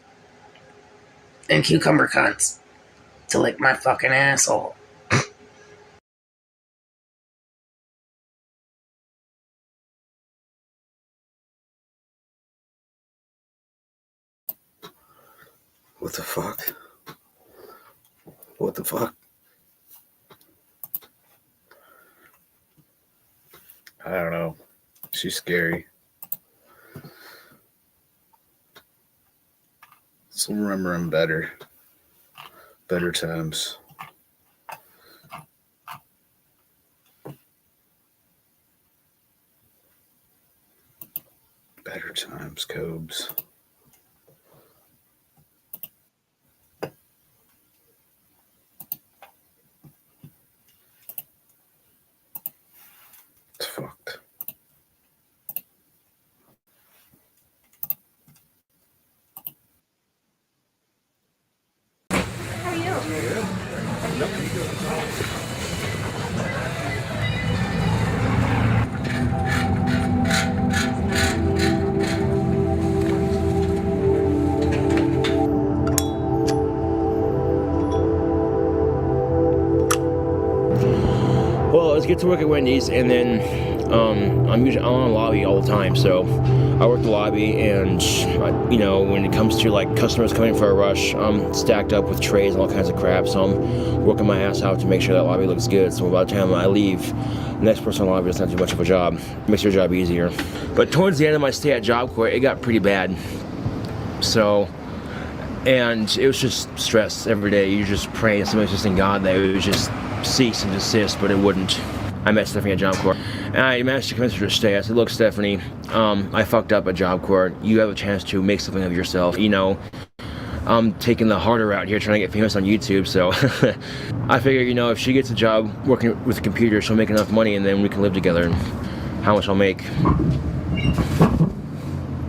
And cucumber cunts. To lick my fucking asshole. What the fuck? What the fuck? I don't know. She's scary. Let's remember him better. Better times. Better times, Cobes. It's fucked. How are you? Well, let's get to work at Wendy's, and then I'm on lobby all the time, so I work the lobby, and you know, when it comes to like customers coming for a rush, I'm stacked up with trays and all kinds of crap, so I'm working my ass out to make sure that lobby looks good. So by the time I leave, the next person in the lobby doesn't have too much of a job. Makes your job easier. But towards the end of my stay at Job Corps, it got pretty bad. So, and it was just stress every day. You're just praying, somebody's just in God that it would just cease and desist, but it wouldn't. I met Stephanie at Job Corps, and I managed to convince her to stay. I said, look, Stephanie, I fucked up at Job Corps. You have a chance to make something of yourself. You know, I'm taking the harder route here, trying to get famous on YouTube, so I figure, you know, if she gets a job working with a computer, she'll make enough money, and then we can live together, and how much I'll make.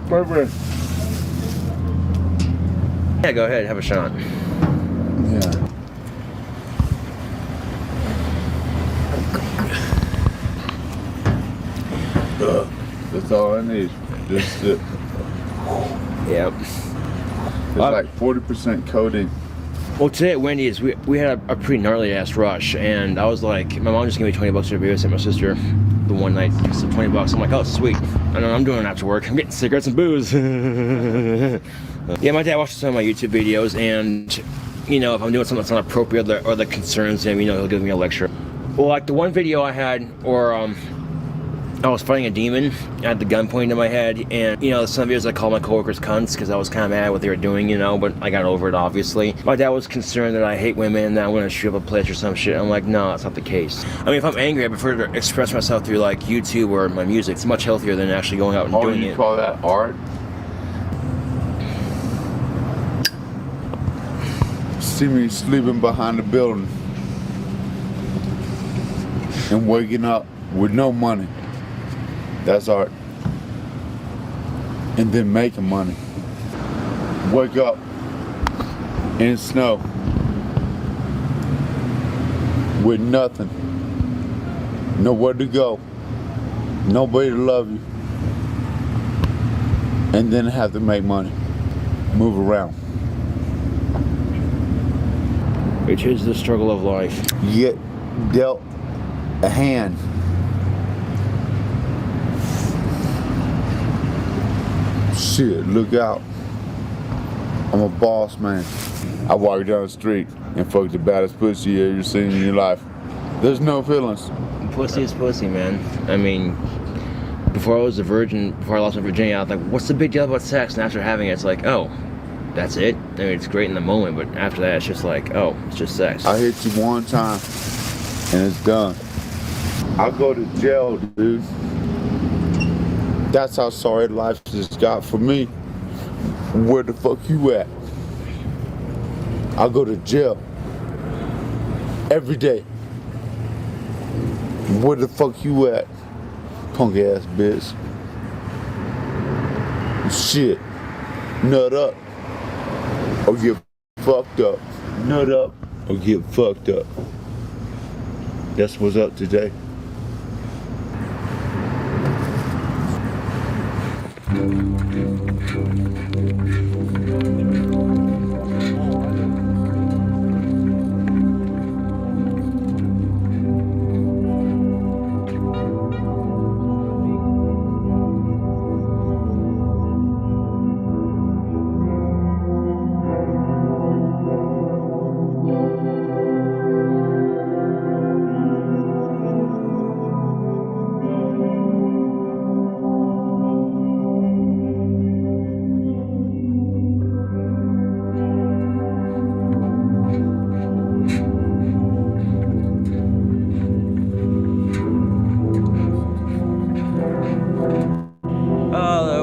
Perfect. Yeah, go ahead, have a shot. Yeah. That's all I need. Just it. Yep. It's like 40% coating. Well, today at Wendy's, we had a pretty gnarly ass rush, and I was like, my mom just gave me $20 to babysit my sister the one night, so $20. I'm like, oh, sweet. I know I'm doing it after work. I'm getting cigarettes and booze. Yeah, my dad watches some of my YouTube videos, and you know, if I'm doing something that's not appropriate or that concerns him, you know, he'll give me a lecture. Well, like the one video I had, or I was fighting a demon. I had the gun pointed to my head, and you know, some videos I called my coworkers cunts because I was kind of mad at what they were doing, you know, but I got over it, obviously. My dad was concerned that I hate women and that I'm gonna shoot up a place or some shit. I'm like, no, that's not the case. I mean, if I'm angry, I prefer to express myself through like YouTube or my music. It's much healthier than actually going out and doing it. Oh, you call that art? See me sleeping behind the building and waking up with no money. That's art. And then making money. Wake up in snow with nothing. Nowhere to go. Nobody to love you. And then have to make money. Move around. Which is the struggle of life. You get dealt a hand. Shit, look out. I'm a boss man. I walk down the street and fuck the baddest pussy you ever seen in your life. There's no feelings. Pussy is pussy, man. I mean, before I was a virgin, before I lost my virginity, I was like, what's the big deal about sex? And after having it, it's like, oh, that's it? I mean, it's great in the moment, but after that, it's just like, oh, it's just sex. I hit you one time, and it's done. I'll go to jail, dude. That's how sorry life just got for me. Where the fuck you at? I'll go to jail. Every day. Where the fuck you at? Punk ass bitch. Shit. Nut up. Or get fucked up. Nut up. Or get fucked up. That's what's up today.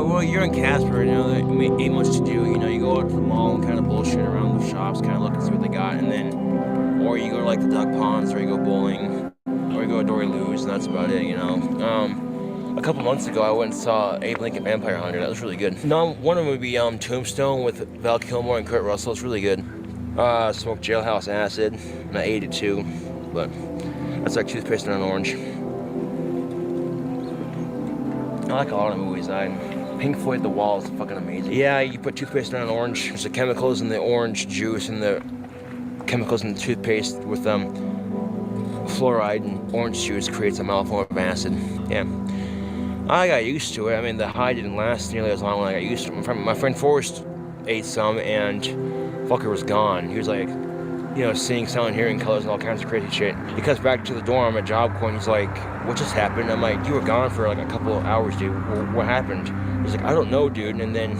Well, you're in Casper, you know, there ain't much to do. You know, you go out to the mall and kind of bullshit around the shops, kind of look and see what they got, and then, or you go to like the duck ponds, or you go bowling, or you go to Dory Lou's, and that's about it, you know. A couple months ago, I went and saw Abe Lincoln Vampire Hunter. That was really good. No, one of them would be Tombstone with Val Kilmer and Kurt Russell. It's really good. Smoked Jailhouse Acid, and I ate it too, but that's like toothpaste and an orange. I like a lot of movies. Pink Floyd The Wall is fucking amazing. Yeah, you put toothpaste on an orange. There's the chemicals in the orange juice and the chemicals in the toothpaste with fluoride, and orange juice creates a malform of acid. Yeah. I got used to it. I mean, the high didn't last nearly as long when I got used to it. My friend Forrest ate some and fucker was gone. He was like, you know, seeing, sound, hearing colors and all kinds of crazy shit. He comes back to the dorm at Job Corps and he's like, what just happened? I'm like, you were gone for like a couple of hours, dude. What happened? He's like, I don't know, dude. And then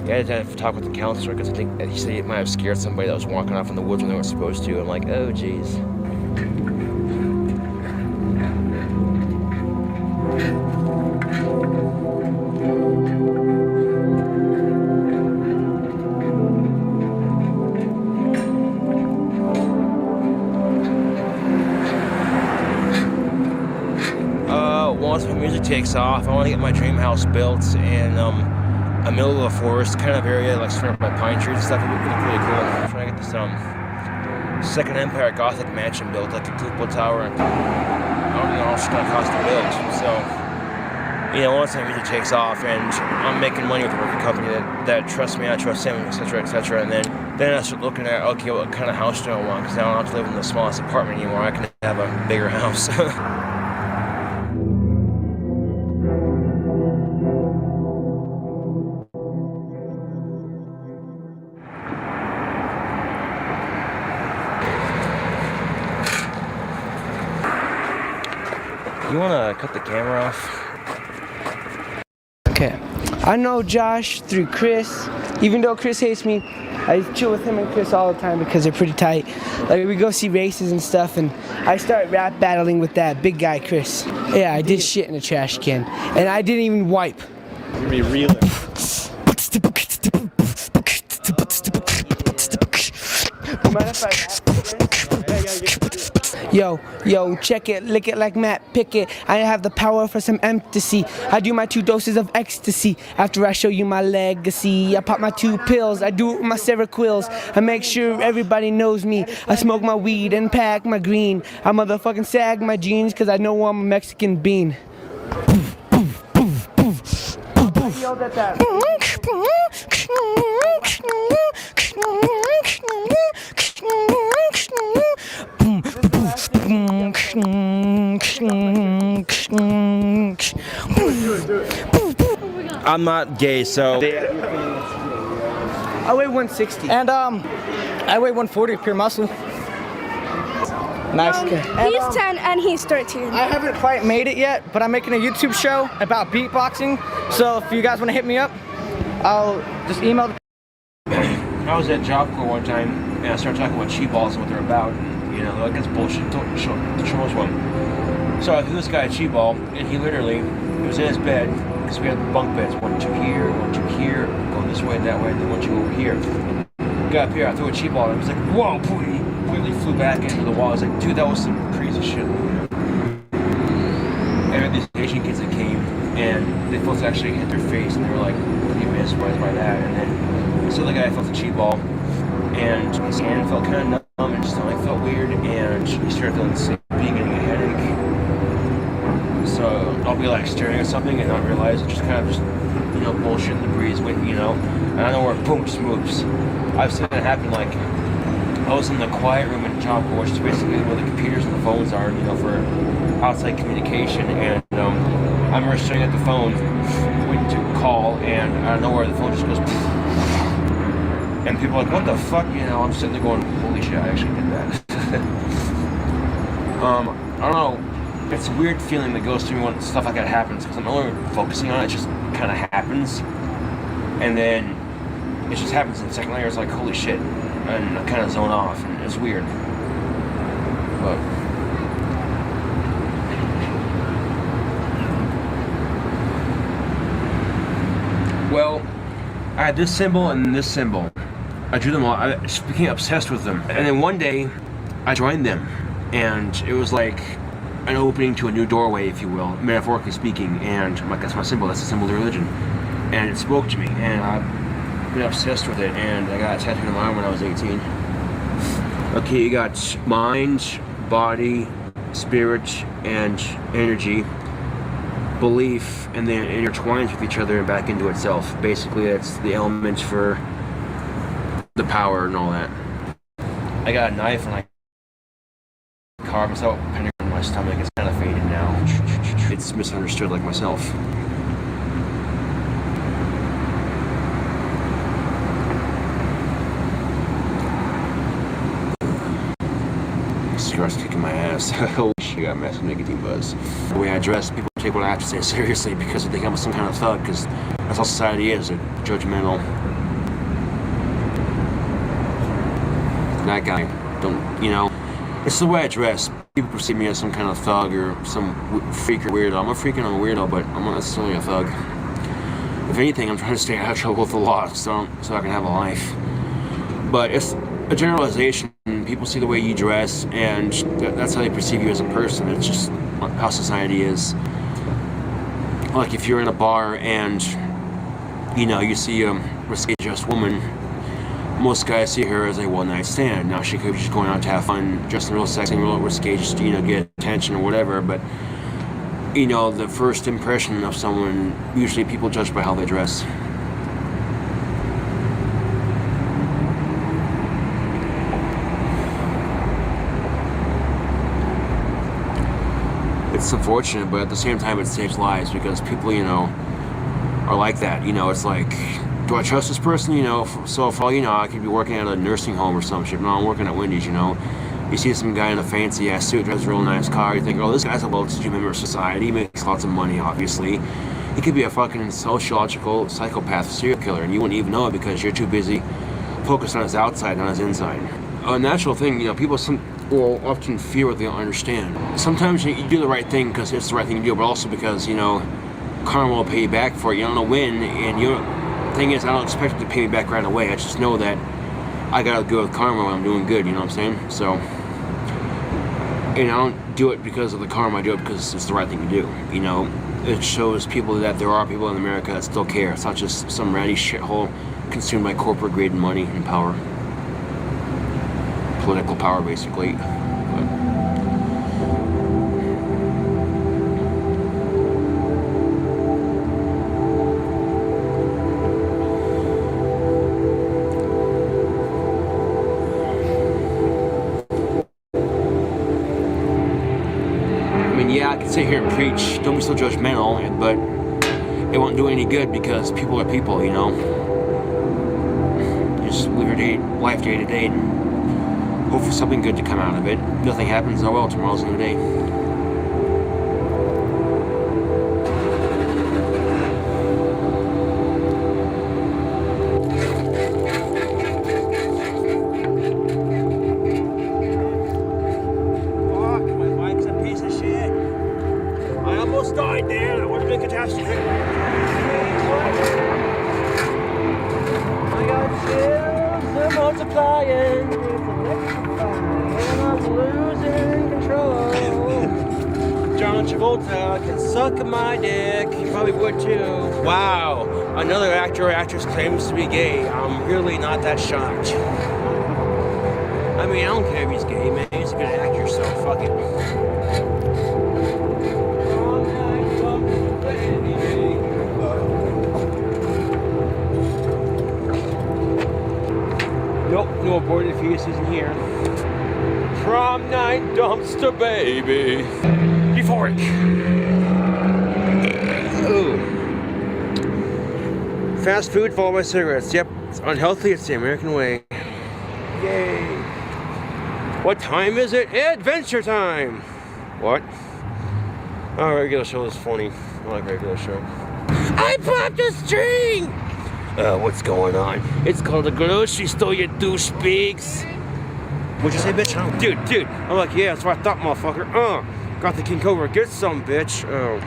he had to talk with the counselor because I think he said it might have scared somebody that was walking off in the woods when they weren't supposed to. I'm like, oh, jeez. Once my music takes off, I want to get my dream house built in a middle of a forest kind of area, like surrounded by pine trees and stuff. It would look really cool. I'm trying to get this Second Empire Gothic mansion built, like a cupola tower. And I don't know how much it's going to cost to build. So, you know, once my music takes off and I'm making money with a record company that trusts me, I trust him, etc., etc., and then I start looking at, okay, what kind of house do I want? Because I don't have to live in the smallest apartment anymore. I can have a bigger house. You wanna cut the camera off? Okay. I know Josh through Chris. Even though Chris hates me, I chill with him and Chris all the time because they're pretty tight. Like, we go see races and stuff, and I start rap battling with that big guy, Chris. Yeah, I did shit in a trash can, and I didn't even wipe. You're gonna be reeling. Yo, check it, lick it like Matt Pickett. I have the power for some ecstasy. I do my 2 doses of ecstasy. After I show you my legacy, I pop my 2 pills. I do it with my Seroquels. I make sure everybody knows me. I smoke my weed and pack my green. I motherfucking sag my jeans cause I know I'm a Mexican bean. I yelled at that. I'm not gay, so. I weigh 160. And I weigh 140 pure muscle. Nice. He's 10 and he's 13. I haven't quite made it yet, but I'm making a YouTube show about beatboxing. So if you guys want to hit me up, I'll just email. I was at Job Corps one time and I started talking about cheap balls and what they're about. You know, like, that's bullshit. Don't show us one. So I threw this guy a cheap ball, and he was in his bed, because we had bunk beds. 1, 2 here, 1, 2 here, going this way, that way, and then 1, 2 over here. Got up here, I threw a cheap ball, and he was like, whoa, he completely flew back into the wall. I was like, dude, that was some crazy shit. And there were these Asian kids that came, and they felt to actually hit their face, and they were like, pretty mesmerized by that. And then so the guy felt the cheap ball, and his hand felt kind of numb. And his stomach felt weird, and he started feeling sick, getting a headache. So I'll be like staring at something and not realize it, just kind of just, you know, bullshit in the breeze, you know, and I know where it, boom, just moves. I've seen it happen, like, I was in the quiet room in Job Corps, which is basically where the computers and the phones are, you know, for outside communication, and I'm just sitting at the phone, waiting to call, and I don't know where the phone just goes, and people are like, what the fuck, you know, I'm sitting there going, holy shit, I actually did that. I don't know, it's a weird feeling that goes through me when stuff like that happens, because I'm no longer focusing on it, it just kind of happens, and then it just happens in the second layer, it's like, holy shit, and I kind of zone off, and it's weird, but... Well, I had this symbol and this symbol. I drew them all, I just became obsessed with them, and then one day, I joined them, and it was like an opening to a new doorway, if you will, metaphorically speaking, and I'm like, that's my symbol, that's the symbol of the religion, and it spoke to me, and I've been obsessed with it, and I got a tattoo on my arm when I was 18. Okay, you got mind, body, spirit, and energy, belief, and then it intertwines with each other and back into itself. Basically, that's the elements for the power and all that. I got a knife and I carved myself a pentagram on my stomach. It's kind of faded now. It's misunderstood like myself. Cigar's kicking my ass. Holy shit, I got massive nicotine buzz. The way I dress, people take what I have to say seriously because they think I'm some kind of thug, because that's how society is, they're judgmental. That guy, don't, you know, it's the way I dress. People perceive me as some kind of thug or some freak or weirdo. I'm a freak and I'm a weirdo, but I'm not necessarily a thug. If anything, I'm trying to stay out of trouble with the law so I can have a life. But it's a generalization. People see the way you dress, and that's how they perceive you as a person. It's just how society is. Like if you're in a bar and, you know, you see a risque dressed woman, most guys see her as a one-night stand. Now she could be just going out to have fun, dressing real sexy, real risque, just, you know, get attention or whatever, but, you know, the first impression of someone, usually people judge by how they dress. It's unfortunate, but at the same time it saves lives, because people, you know, are like that. You know, it's like, do I trust this person? You know, so for all you know, I could be working at a nursing home or some shit. No, I'm working at Wendy's, you know. You see some guy in a fancy ass suit, drives a real nice car, you think, oh, this guy's a well-to-do member of society, he makes lots of money, obviously. He could be a fucking sociological psychopath serial killer, and you wouldn't even know it because you're too busy focused on his outside, not his inside. A natural thing, you know, people will often fear what they don't understand. Sometimes you do the right thing because it's the right thing to do, but also because, you know, karma will pay you back for it. You don't know when, and the thing is, I don't expect it to pay me back right away. I just know that I gotta go with karma when I'm doing good, you know what I'm saying? So, and I don't do it because of the karma, I do it because it's the right thing to do, you know? It shows people that there are people in America that still care. It's not just some ratty shithole consumed by corporate greed and money and power. Political power, basically. I mean, yeah, I can sit here and preach, don't be so judgmental, but it won't do any good because people are people, you know? You just live your life day to day and hope for something good to come out of it. If nothing happens, oh well, tomorrow's a new day. Fuck, my bike's a piece of shit. I almost died there, that would have been catastrophic. I got chills, they're multiplying. And I'm losing control. John Travolta can suck my dick. You probably would too. Wow, another actor or actress claims to be gay. I'm really not that shocked. I mean, I don't care if he's gay, man. He's a good actor, so fuck it. Nope, no aborted fetuses in here. Prom night dumpster baby. Euphoric. Ooh. Fast food followed by cigarettes. Yep, it's unhealthy. It's the American way. Yay. What time is it? Adventure time. What? Oh, regular show is funny. I like regular show. I popped a string! What's going on? It's called a grocery store, you douchebags. What'd you say, bitch? Huh? Dude. I'm like, yeah, that's what I thought, motherfucker. Got the King Cobra. Get some, bitch. Oh.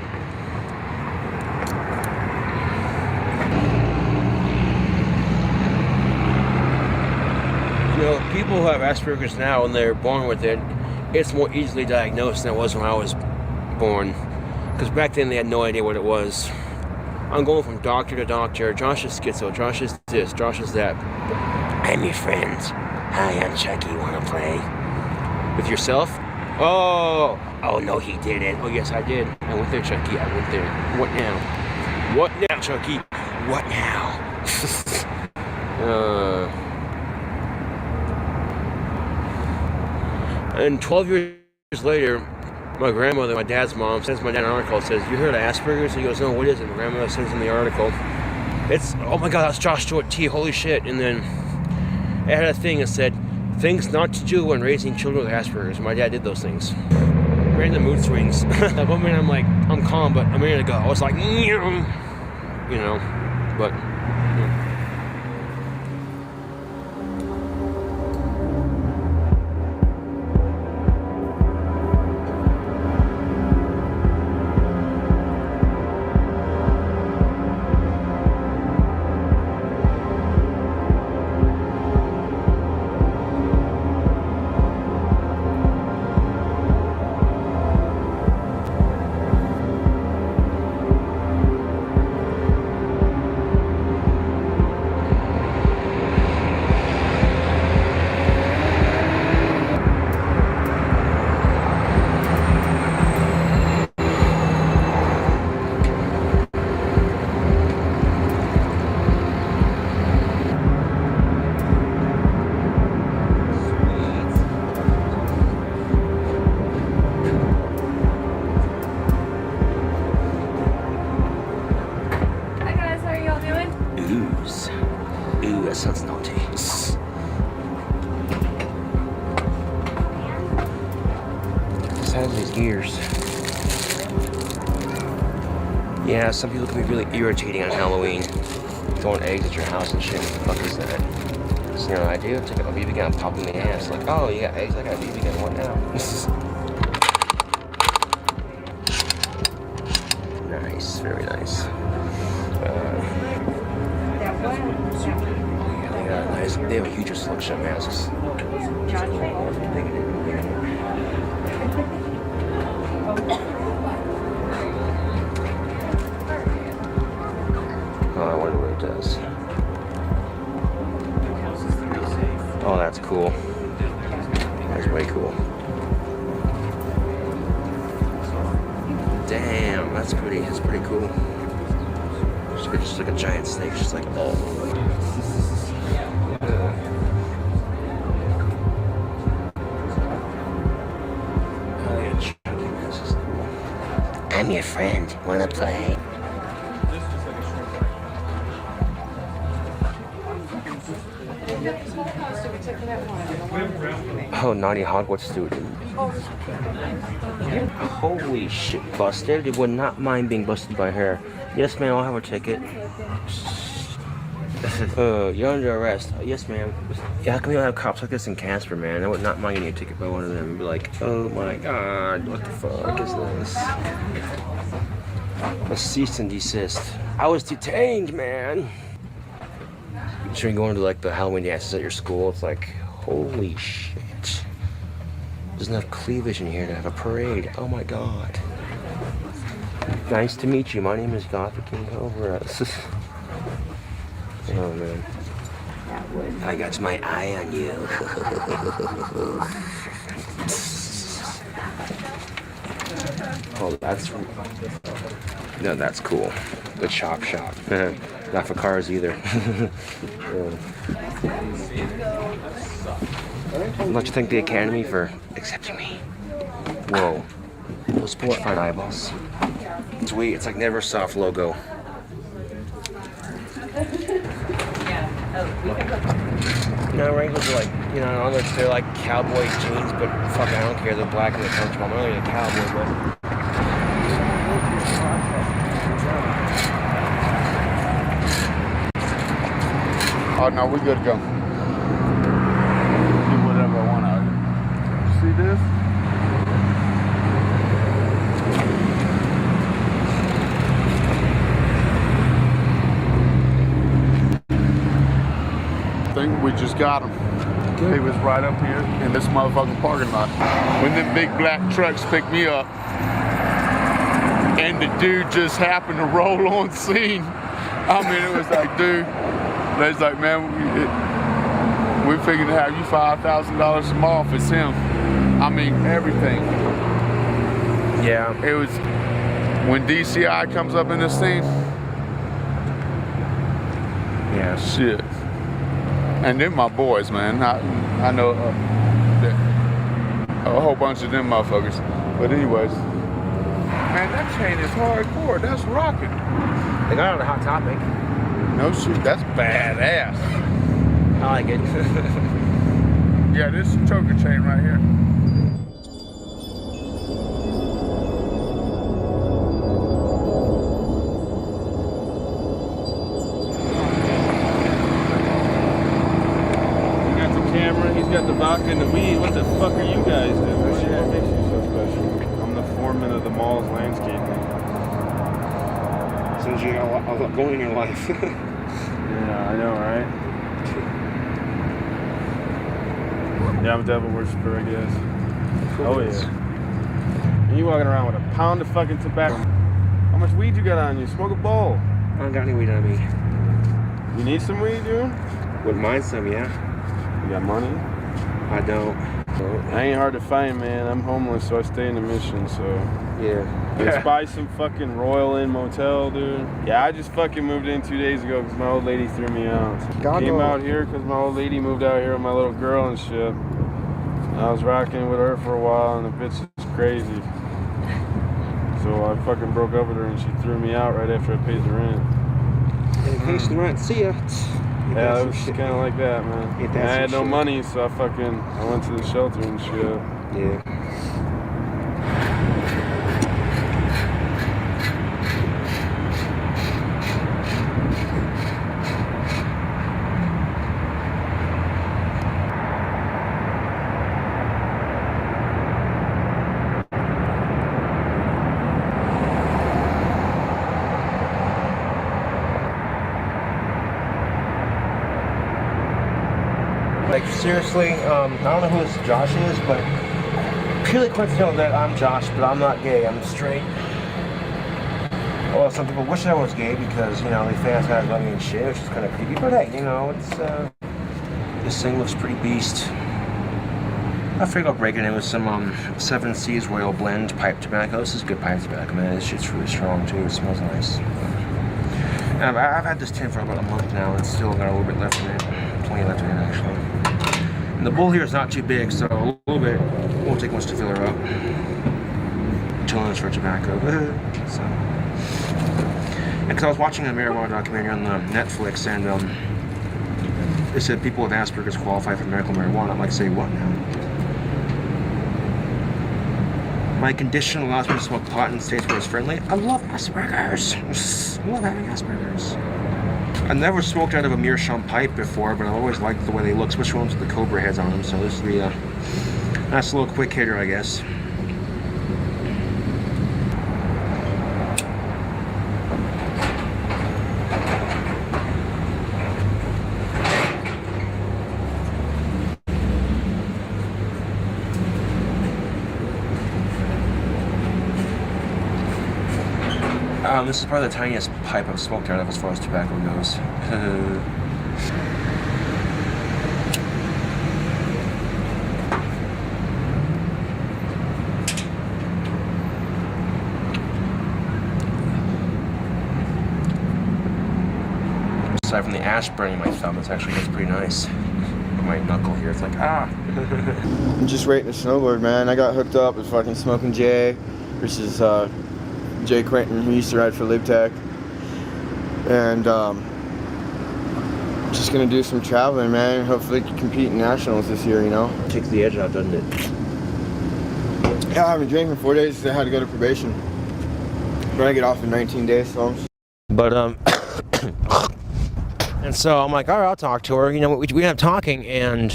You know, people who have Asperger's now and they're born with it, it's more easily diagnosed than it was when I was born. Because back then they had no idea what it was. I'm going from doctor to doctor. Josh is schizo, Josh is this, Josh is that. I'm your friend. Hi, I'm Chucky. Wanna play? With yourself? Oh no, he didn't. Oh yes, I did. I went there, Chucky. I went there. What now? What now, Chucky? What now? And 12 years later, my grandmother, my dad's mom, sends my dad an article that says, "You heard of Asperger's?" He goes, "No, what is it?" My grandmother sends him the article. It's, oh my god, that's Josh Stewart T, holy shit. And then it had a thing that said, things not to do when raising children with Asperger's. My dad did those things. Random mood swings. At one minute I'm like, I'm calm, but a minute ago I was like, you know, but... Sounds naughty. Just has these ears. Yeah, some people can be really irritating on Halloween. Throwing eggs at your house and shit. What the fuck is that? So, you know what I do? Take out my BB gun and pop in the ass. Like, oh, you got eggs? I got a BB gun. What now? Nice. Very nice. They have huge selection masks. Oh, I wonder what it does. Oh, that's cool. That's way cool. Damn, that's pretty cool. Just like a giant snake, just like, oh. I'm your friend. Wanna play? Oh, naughty Hogwarts student. Holy shit, busted. It would not mind being busted by her. Yes, ma'am, I'll have a ticket. You're under arrest. Yes, ma'am. Yeah, how come you don't have cops like this in Casper, man? I would not mind getting a ticket by one of them and be like, oh my god, what the fuck is this? A cease and desist. I was detained, man. Sure, you go into like the Halloween dances at your school, it's like, holy shit. There's enough cleavage in here to have a parade. Oh my god. Nice to meet you. My name is Gothic King Cobra. Oh man. I got my eye on you. Oh, that's... No, that's cool. The chop shop. Not for cars either. I'd like to thank the Academy for accepting me. Whoa. Those petrified eyeballs. Sweet, it's like Neversoft logo. No, Wranglers are like, you know, they're like cowboy jeans, but fuck, I don't care. They're black and they're comfortable. I'm not really a cowboy, but. Oh no, we good to go. Do whatever I want out here. See this? I think we just got him. He was right up here in this motherfucking parking lot. When them big black trucks picked me up, and the dude just happened to roll on scene. I mean, it was like, dude, it's like, man, we figured to have you $5,000 a month. It's him. I mean, everything. Yeah. It was when DCI comes up in this scene. Yeah. Shit. And they're my boys, man. I know a whole bunch of them motherfuckers. But anyways, man, that chain is hardcore. That's rocking. They got on a Hot Topic. No shit, that's badass. I like it. Yeah, this is a choker chain right here. He's got the vodka and the weed. What the fuck are you guys doing? What makes you so special? I'm the foreman of the mall's landscaping. Sounds like you got a lot going in your life. Yeah, I know, right? Yeah, I'm a devil worshiper, I guess. Oh yeah. And you walking around with a pound of fucking tobacco. How much weed you got on you? Smoke a bowl. I don't got any weed on me. You need some weed, dude? Wouldn't mind some, yeah. You got money? I don't. I ain't hard to find, man. I'm homeless, so I stay in the Mission, so. Yeah. Let's buy some fucking Royal Inn motel, dude. Yeah, I just fucking moved in 2 days ago because my old lady threw me out. Came out here because my old lady moved out here with my little girl and shit. I was rocking with her for a while and the bitch is crazy. So I fucking broke up with her and she threw me out right after I paid the rent. In case the rent, see ya. Yeah, it was kind of like that, man. I had no money, so I went to the shelter and shit. Yeah. Like, seriously, I don't know who this Josh is, but purely coincidental that I'm Josh, but I'm not gay, I'm straight. Well, some people wish I was gay because, you know, they fantasize about me and shit, which is kind of creepy, but hey, you know, it's, this thing looks pretty beast. I figured I'll break it in with some, 7 Seas Royal Blend pipe tobacco. This is good pipe tobacco, man. This shit's really strong, too. It smells nice. I've had this tin for about a month now, and it's still got a little bit left in it. Plenty left in it, actually. And the bowl here is not too big, so a little bit won't take much to fill her up. Chillings for tobacco. So, because I was watching a marijuana documentary on the Netflix, and it said people with Asperger's qualify for medical marijuana. I'm like, say what now? My condition allows me to smoke pot in states where it's friendly. I love Asperger's. I love having Asperger's. I've never smoked out of a meerschaum pipe before, but I've always liked the way they look, especially ones with the cobra heads on them. So this will be a nice little quick hitter, I guess. This is probably the tiniest pipe I've smoked out of as far as tobacco goes. Aside from the ash burning my thumb, it's pretty nice. my knuckle here. It's like, ah. I'm just waiting to snowboard, man. I got hooked up with fucking Smoking Jay. This is Jay Quentin, who used to ride for LibTech. And just gonna do some traveling, man. Hopefully compete in nationals this year, you know? Takes the edge out, doesn't it? Yeah, I haven't drank in 4 days because I had to go to probation. But I get off in 19 days, so. But, and so I'm like, all right, I'll talk to her. You know, we end up talking, and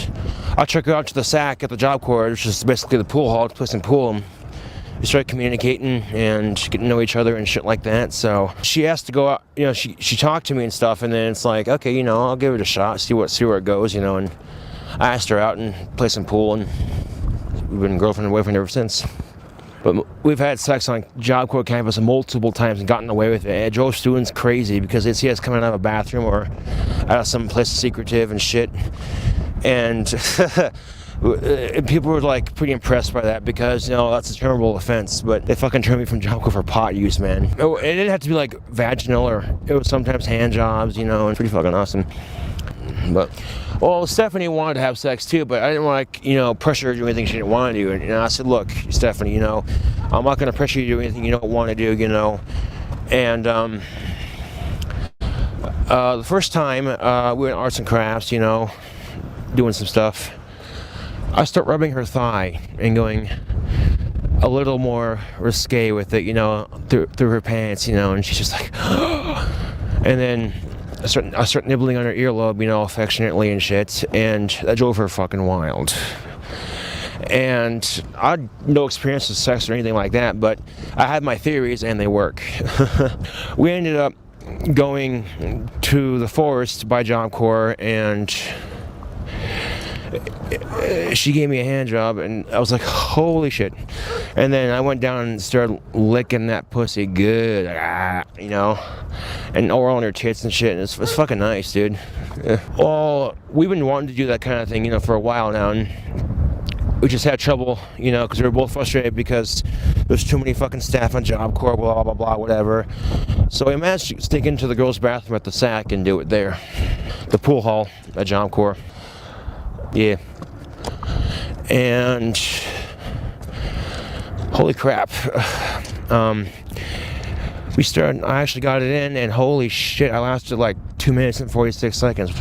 I took her out to the SAC at the Job Corps, which is basically the pool hall, place and pool. We started communicating and getting to know each other and shit like that. So she asked to go out, you know, she talked to me and stuff, and then it's like, okay, you know, I'll give it a shot, see where it goes, you know. And I asked her out and play some pool, and we've been girlfriend and boyfriend ever since. But we've had sex on Job Corps campus multiple times and gotten away with it. It drove students crazy because they'd see us coming out of a bathroom or out of some place secretive and shit. And people were like pretty impressed by that because, you know, that's a terrible offense. But they fucking turned me from Job Corps for pot use, man. It didn't have to be like vaginal, or it was sometimes hand jobs, you know, and pretty fucking awesome. But, well, Stephanie wanted to have sex too, but I didn't want to, you know, pressure her to do anything she didn't want to do. And I said, look, Stephanie, you know, I'm not going to pressure you to do anything you don't want to do, you know. And the first time we were in arts and crafts, you know, doing some stuff, I start rubbing her thigh and going a little more risque with it, you know, through her pants, you know, and she's just like, and then I start nibbling on her earlobe, you know, affectionately and shit, and that drove her fucking wild. And I had no experience with sex or anything like that, but I had my theories and they work. We ended up going to the forest by Job Corps, and she gave me a hand job, and I was like, holy shit. And then I went down and started licking that pussy good, you know, and oral on her tits and shit, and it's fucking nice, dude. Well, we've been wanting to do that kind of thing, you know, for a while now, and we just had trouble, you know, because we were both frustrated because there's too many fucking staff on Job Corps, blah, blah, blah, whatever. So we managed to sneak into the girls' bathroom at the SAC and do it there. The pool hall at Job Corps. Yeah. And holy crap. We started, I actually got it in, and holy shit, I lasted like 2 minutes and 46 seconds.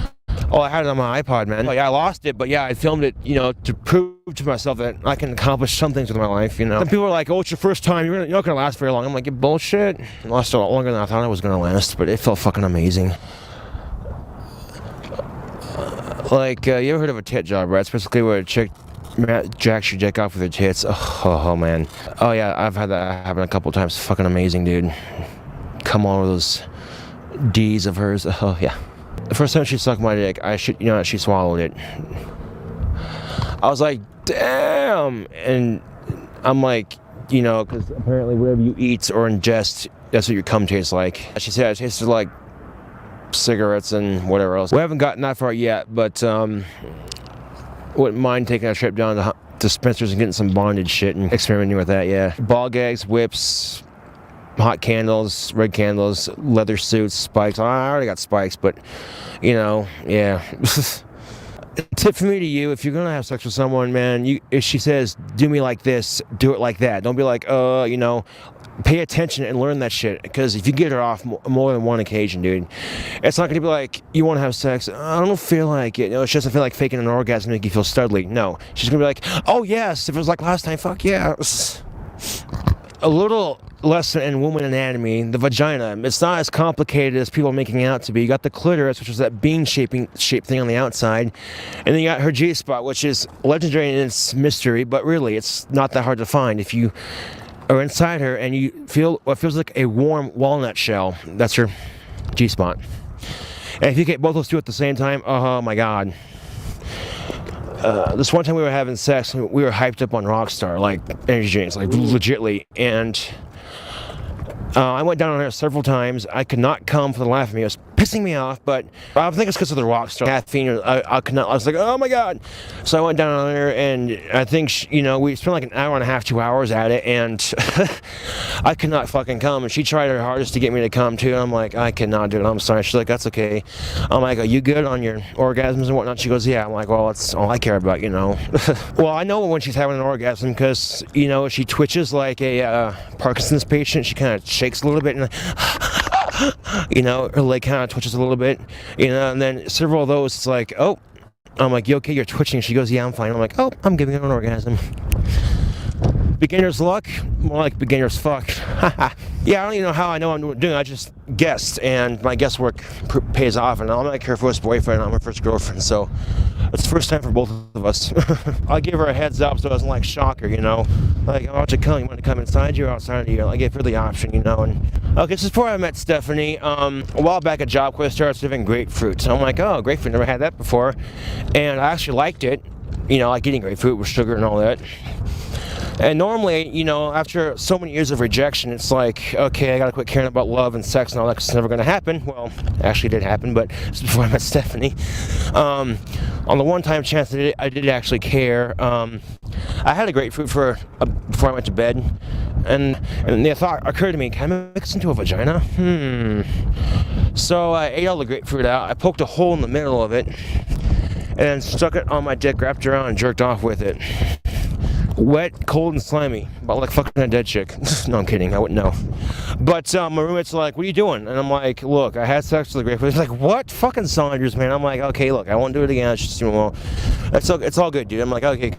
Oh, I had it on my iPod, man. Oh, yeah, I lost it, but yeah, I filmed it, you know, to prove to myself that I can accomplish some things with my life, you know. Some people are like, oh, it's your first time, you're not gonna last very long. I'm like, you bullshit. I lost a lot longer than I thought I was gonna last, but it felt fucking amazing. Like, you ever heard of a tit job, right? It's basically where a chick jacks your dick off with her tits. Oh, man. Oh, yeah, I've had that happen a couple times. Fucking amazing, dude. Come on with those D's of hers. Oh, yeah. The first time she sucked my dick, she swallowed it. I was like, damn! And I'm like, you know, because apparently whatever you eat or ingest, that's what your cum tastes like. She said it tasted like cigarettes and whatever else. We haven't gotten that far yet, but wouldn't mind taking a trip down to Spencer's and getting some bondage shit and experimenting with that, yeah. Ball gags, whips, hot candles, red candles, leather suits, spikes. I already got spikes, but, you know, yeah. Tip from me to you, if you're gonna have sex with someone, man, if she says, do me like this, do it like that. Don't be like, you know, pay attention and learn that shit, because if you get her off more than one occasion, dude, it's not gonna be like, you want to have sex, I don't feel like it, no, it's just I feel like faking an orgasm to make you feel studly. No, she's gonna be like, oh yes, if it was like last time, fuck yeah. A little lesson in woman anatomy, the vagina, it's not as complicated as people are making it out to be. You got the clitoris, which is that bean-shaped thing on the outside, and then you got her G-spot, which is legendary in its mystery, but really, it's not that hard to find. If you are inside her and you feel what feels like a warm walnut shell, that's her G-spot. And if you get both those two at the same time, oh my god. This one time we were having sex, we were hyped up on Rockstar, like energy drinks, like legitly, and I went down on her several times. I could not come for the life of me. I was pissing me off, but I think it's because of the rock star caffeine. I could not. I was like, oh my god. So I went down there, and I think we spent like an hour and a half, 2 hours at it, and I could not fucking come. And she tried her hardest to get me to come too. And I'm like, I cannot do it. I'm sorry. She's like, that's okay. I'm like, are you good on your orgasms and whatnot? She goes, yeah. I'm like, well, that's all I care about, Well, I know when she's having an orgasm because she twitches like a Parkinson's patient. She kind of shakes a little bit and her leg kind of twitches a little bit, and then several of those, it's like, oh, I'm like, you okay, you're twitching? She goes, yeah, I'm fine. I'm like, oh, I'm giving her an orgasm. Beginner's luck, more like beginner's fuck. Yeah, I don't even know how I know I'm doing. I just guessed, and my guesswork pays off, and I'm not her first boyfriend, I'm her first girlfriend, so it's the first time for both of us. I gave her a heads up so it doesn't like shock her, like, I'm about to come, you want to come inside you or outside of you? I gave her the option, and okay, this is before I met Stephanie. A while back at Job Quest started serving grapefruit, so I'm like, oh, grapefruit, never had that before, and I actually liked it, like eating grapefruit with sugar and all that. And normally, after so many years of rejection, it's like, okay, I gotta quit caring about love and sex and all that because it's never gonna happen. Well, actually it did happen, but this is before I met Stephanie. On the one-time chance that I did actually care, I had a grapefruit before I went to bed, and the thought occurred to me, can I make this into a vagina? So I ate all the grapefruit out, I poked a hole in the middle of it, and stuck it on my dick, wrapped around, and jerked off with it. Wet, cold, and slimy, about like fucking a dead chick. No, I'm kidding, I wouldn't know. But my roommate's like, what are you doing? And I'm like, look, I had sex with a grapefruit. He's like, what? Fucking Saunders, man. I'm like, okay, look, I won't do it again. It's just, it's all good, dude. I'm like, okay,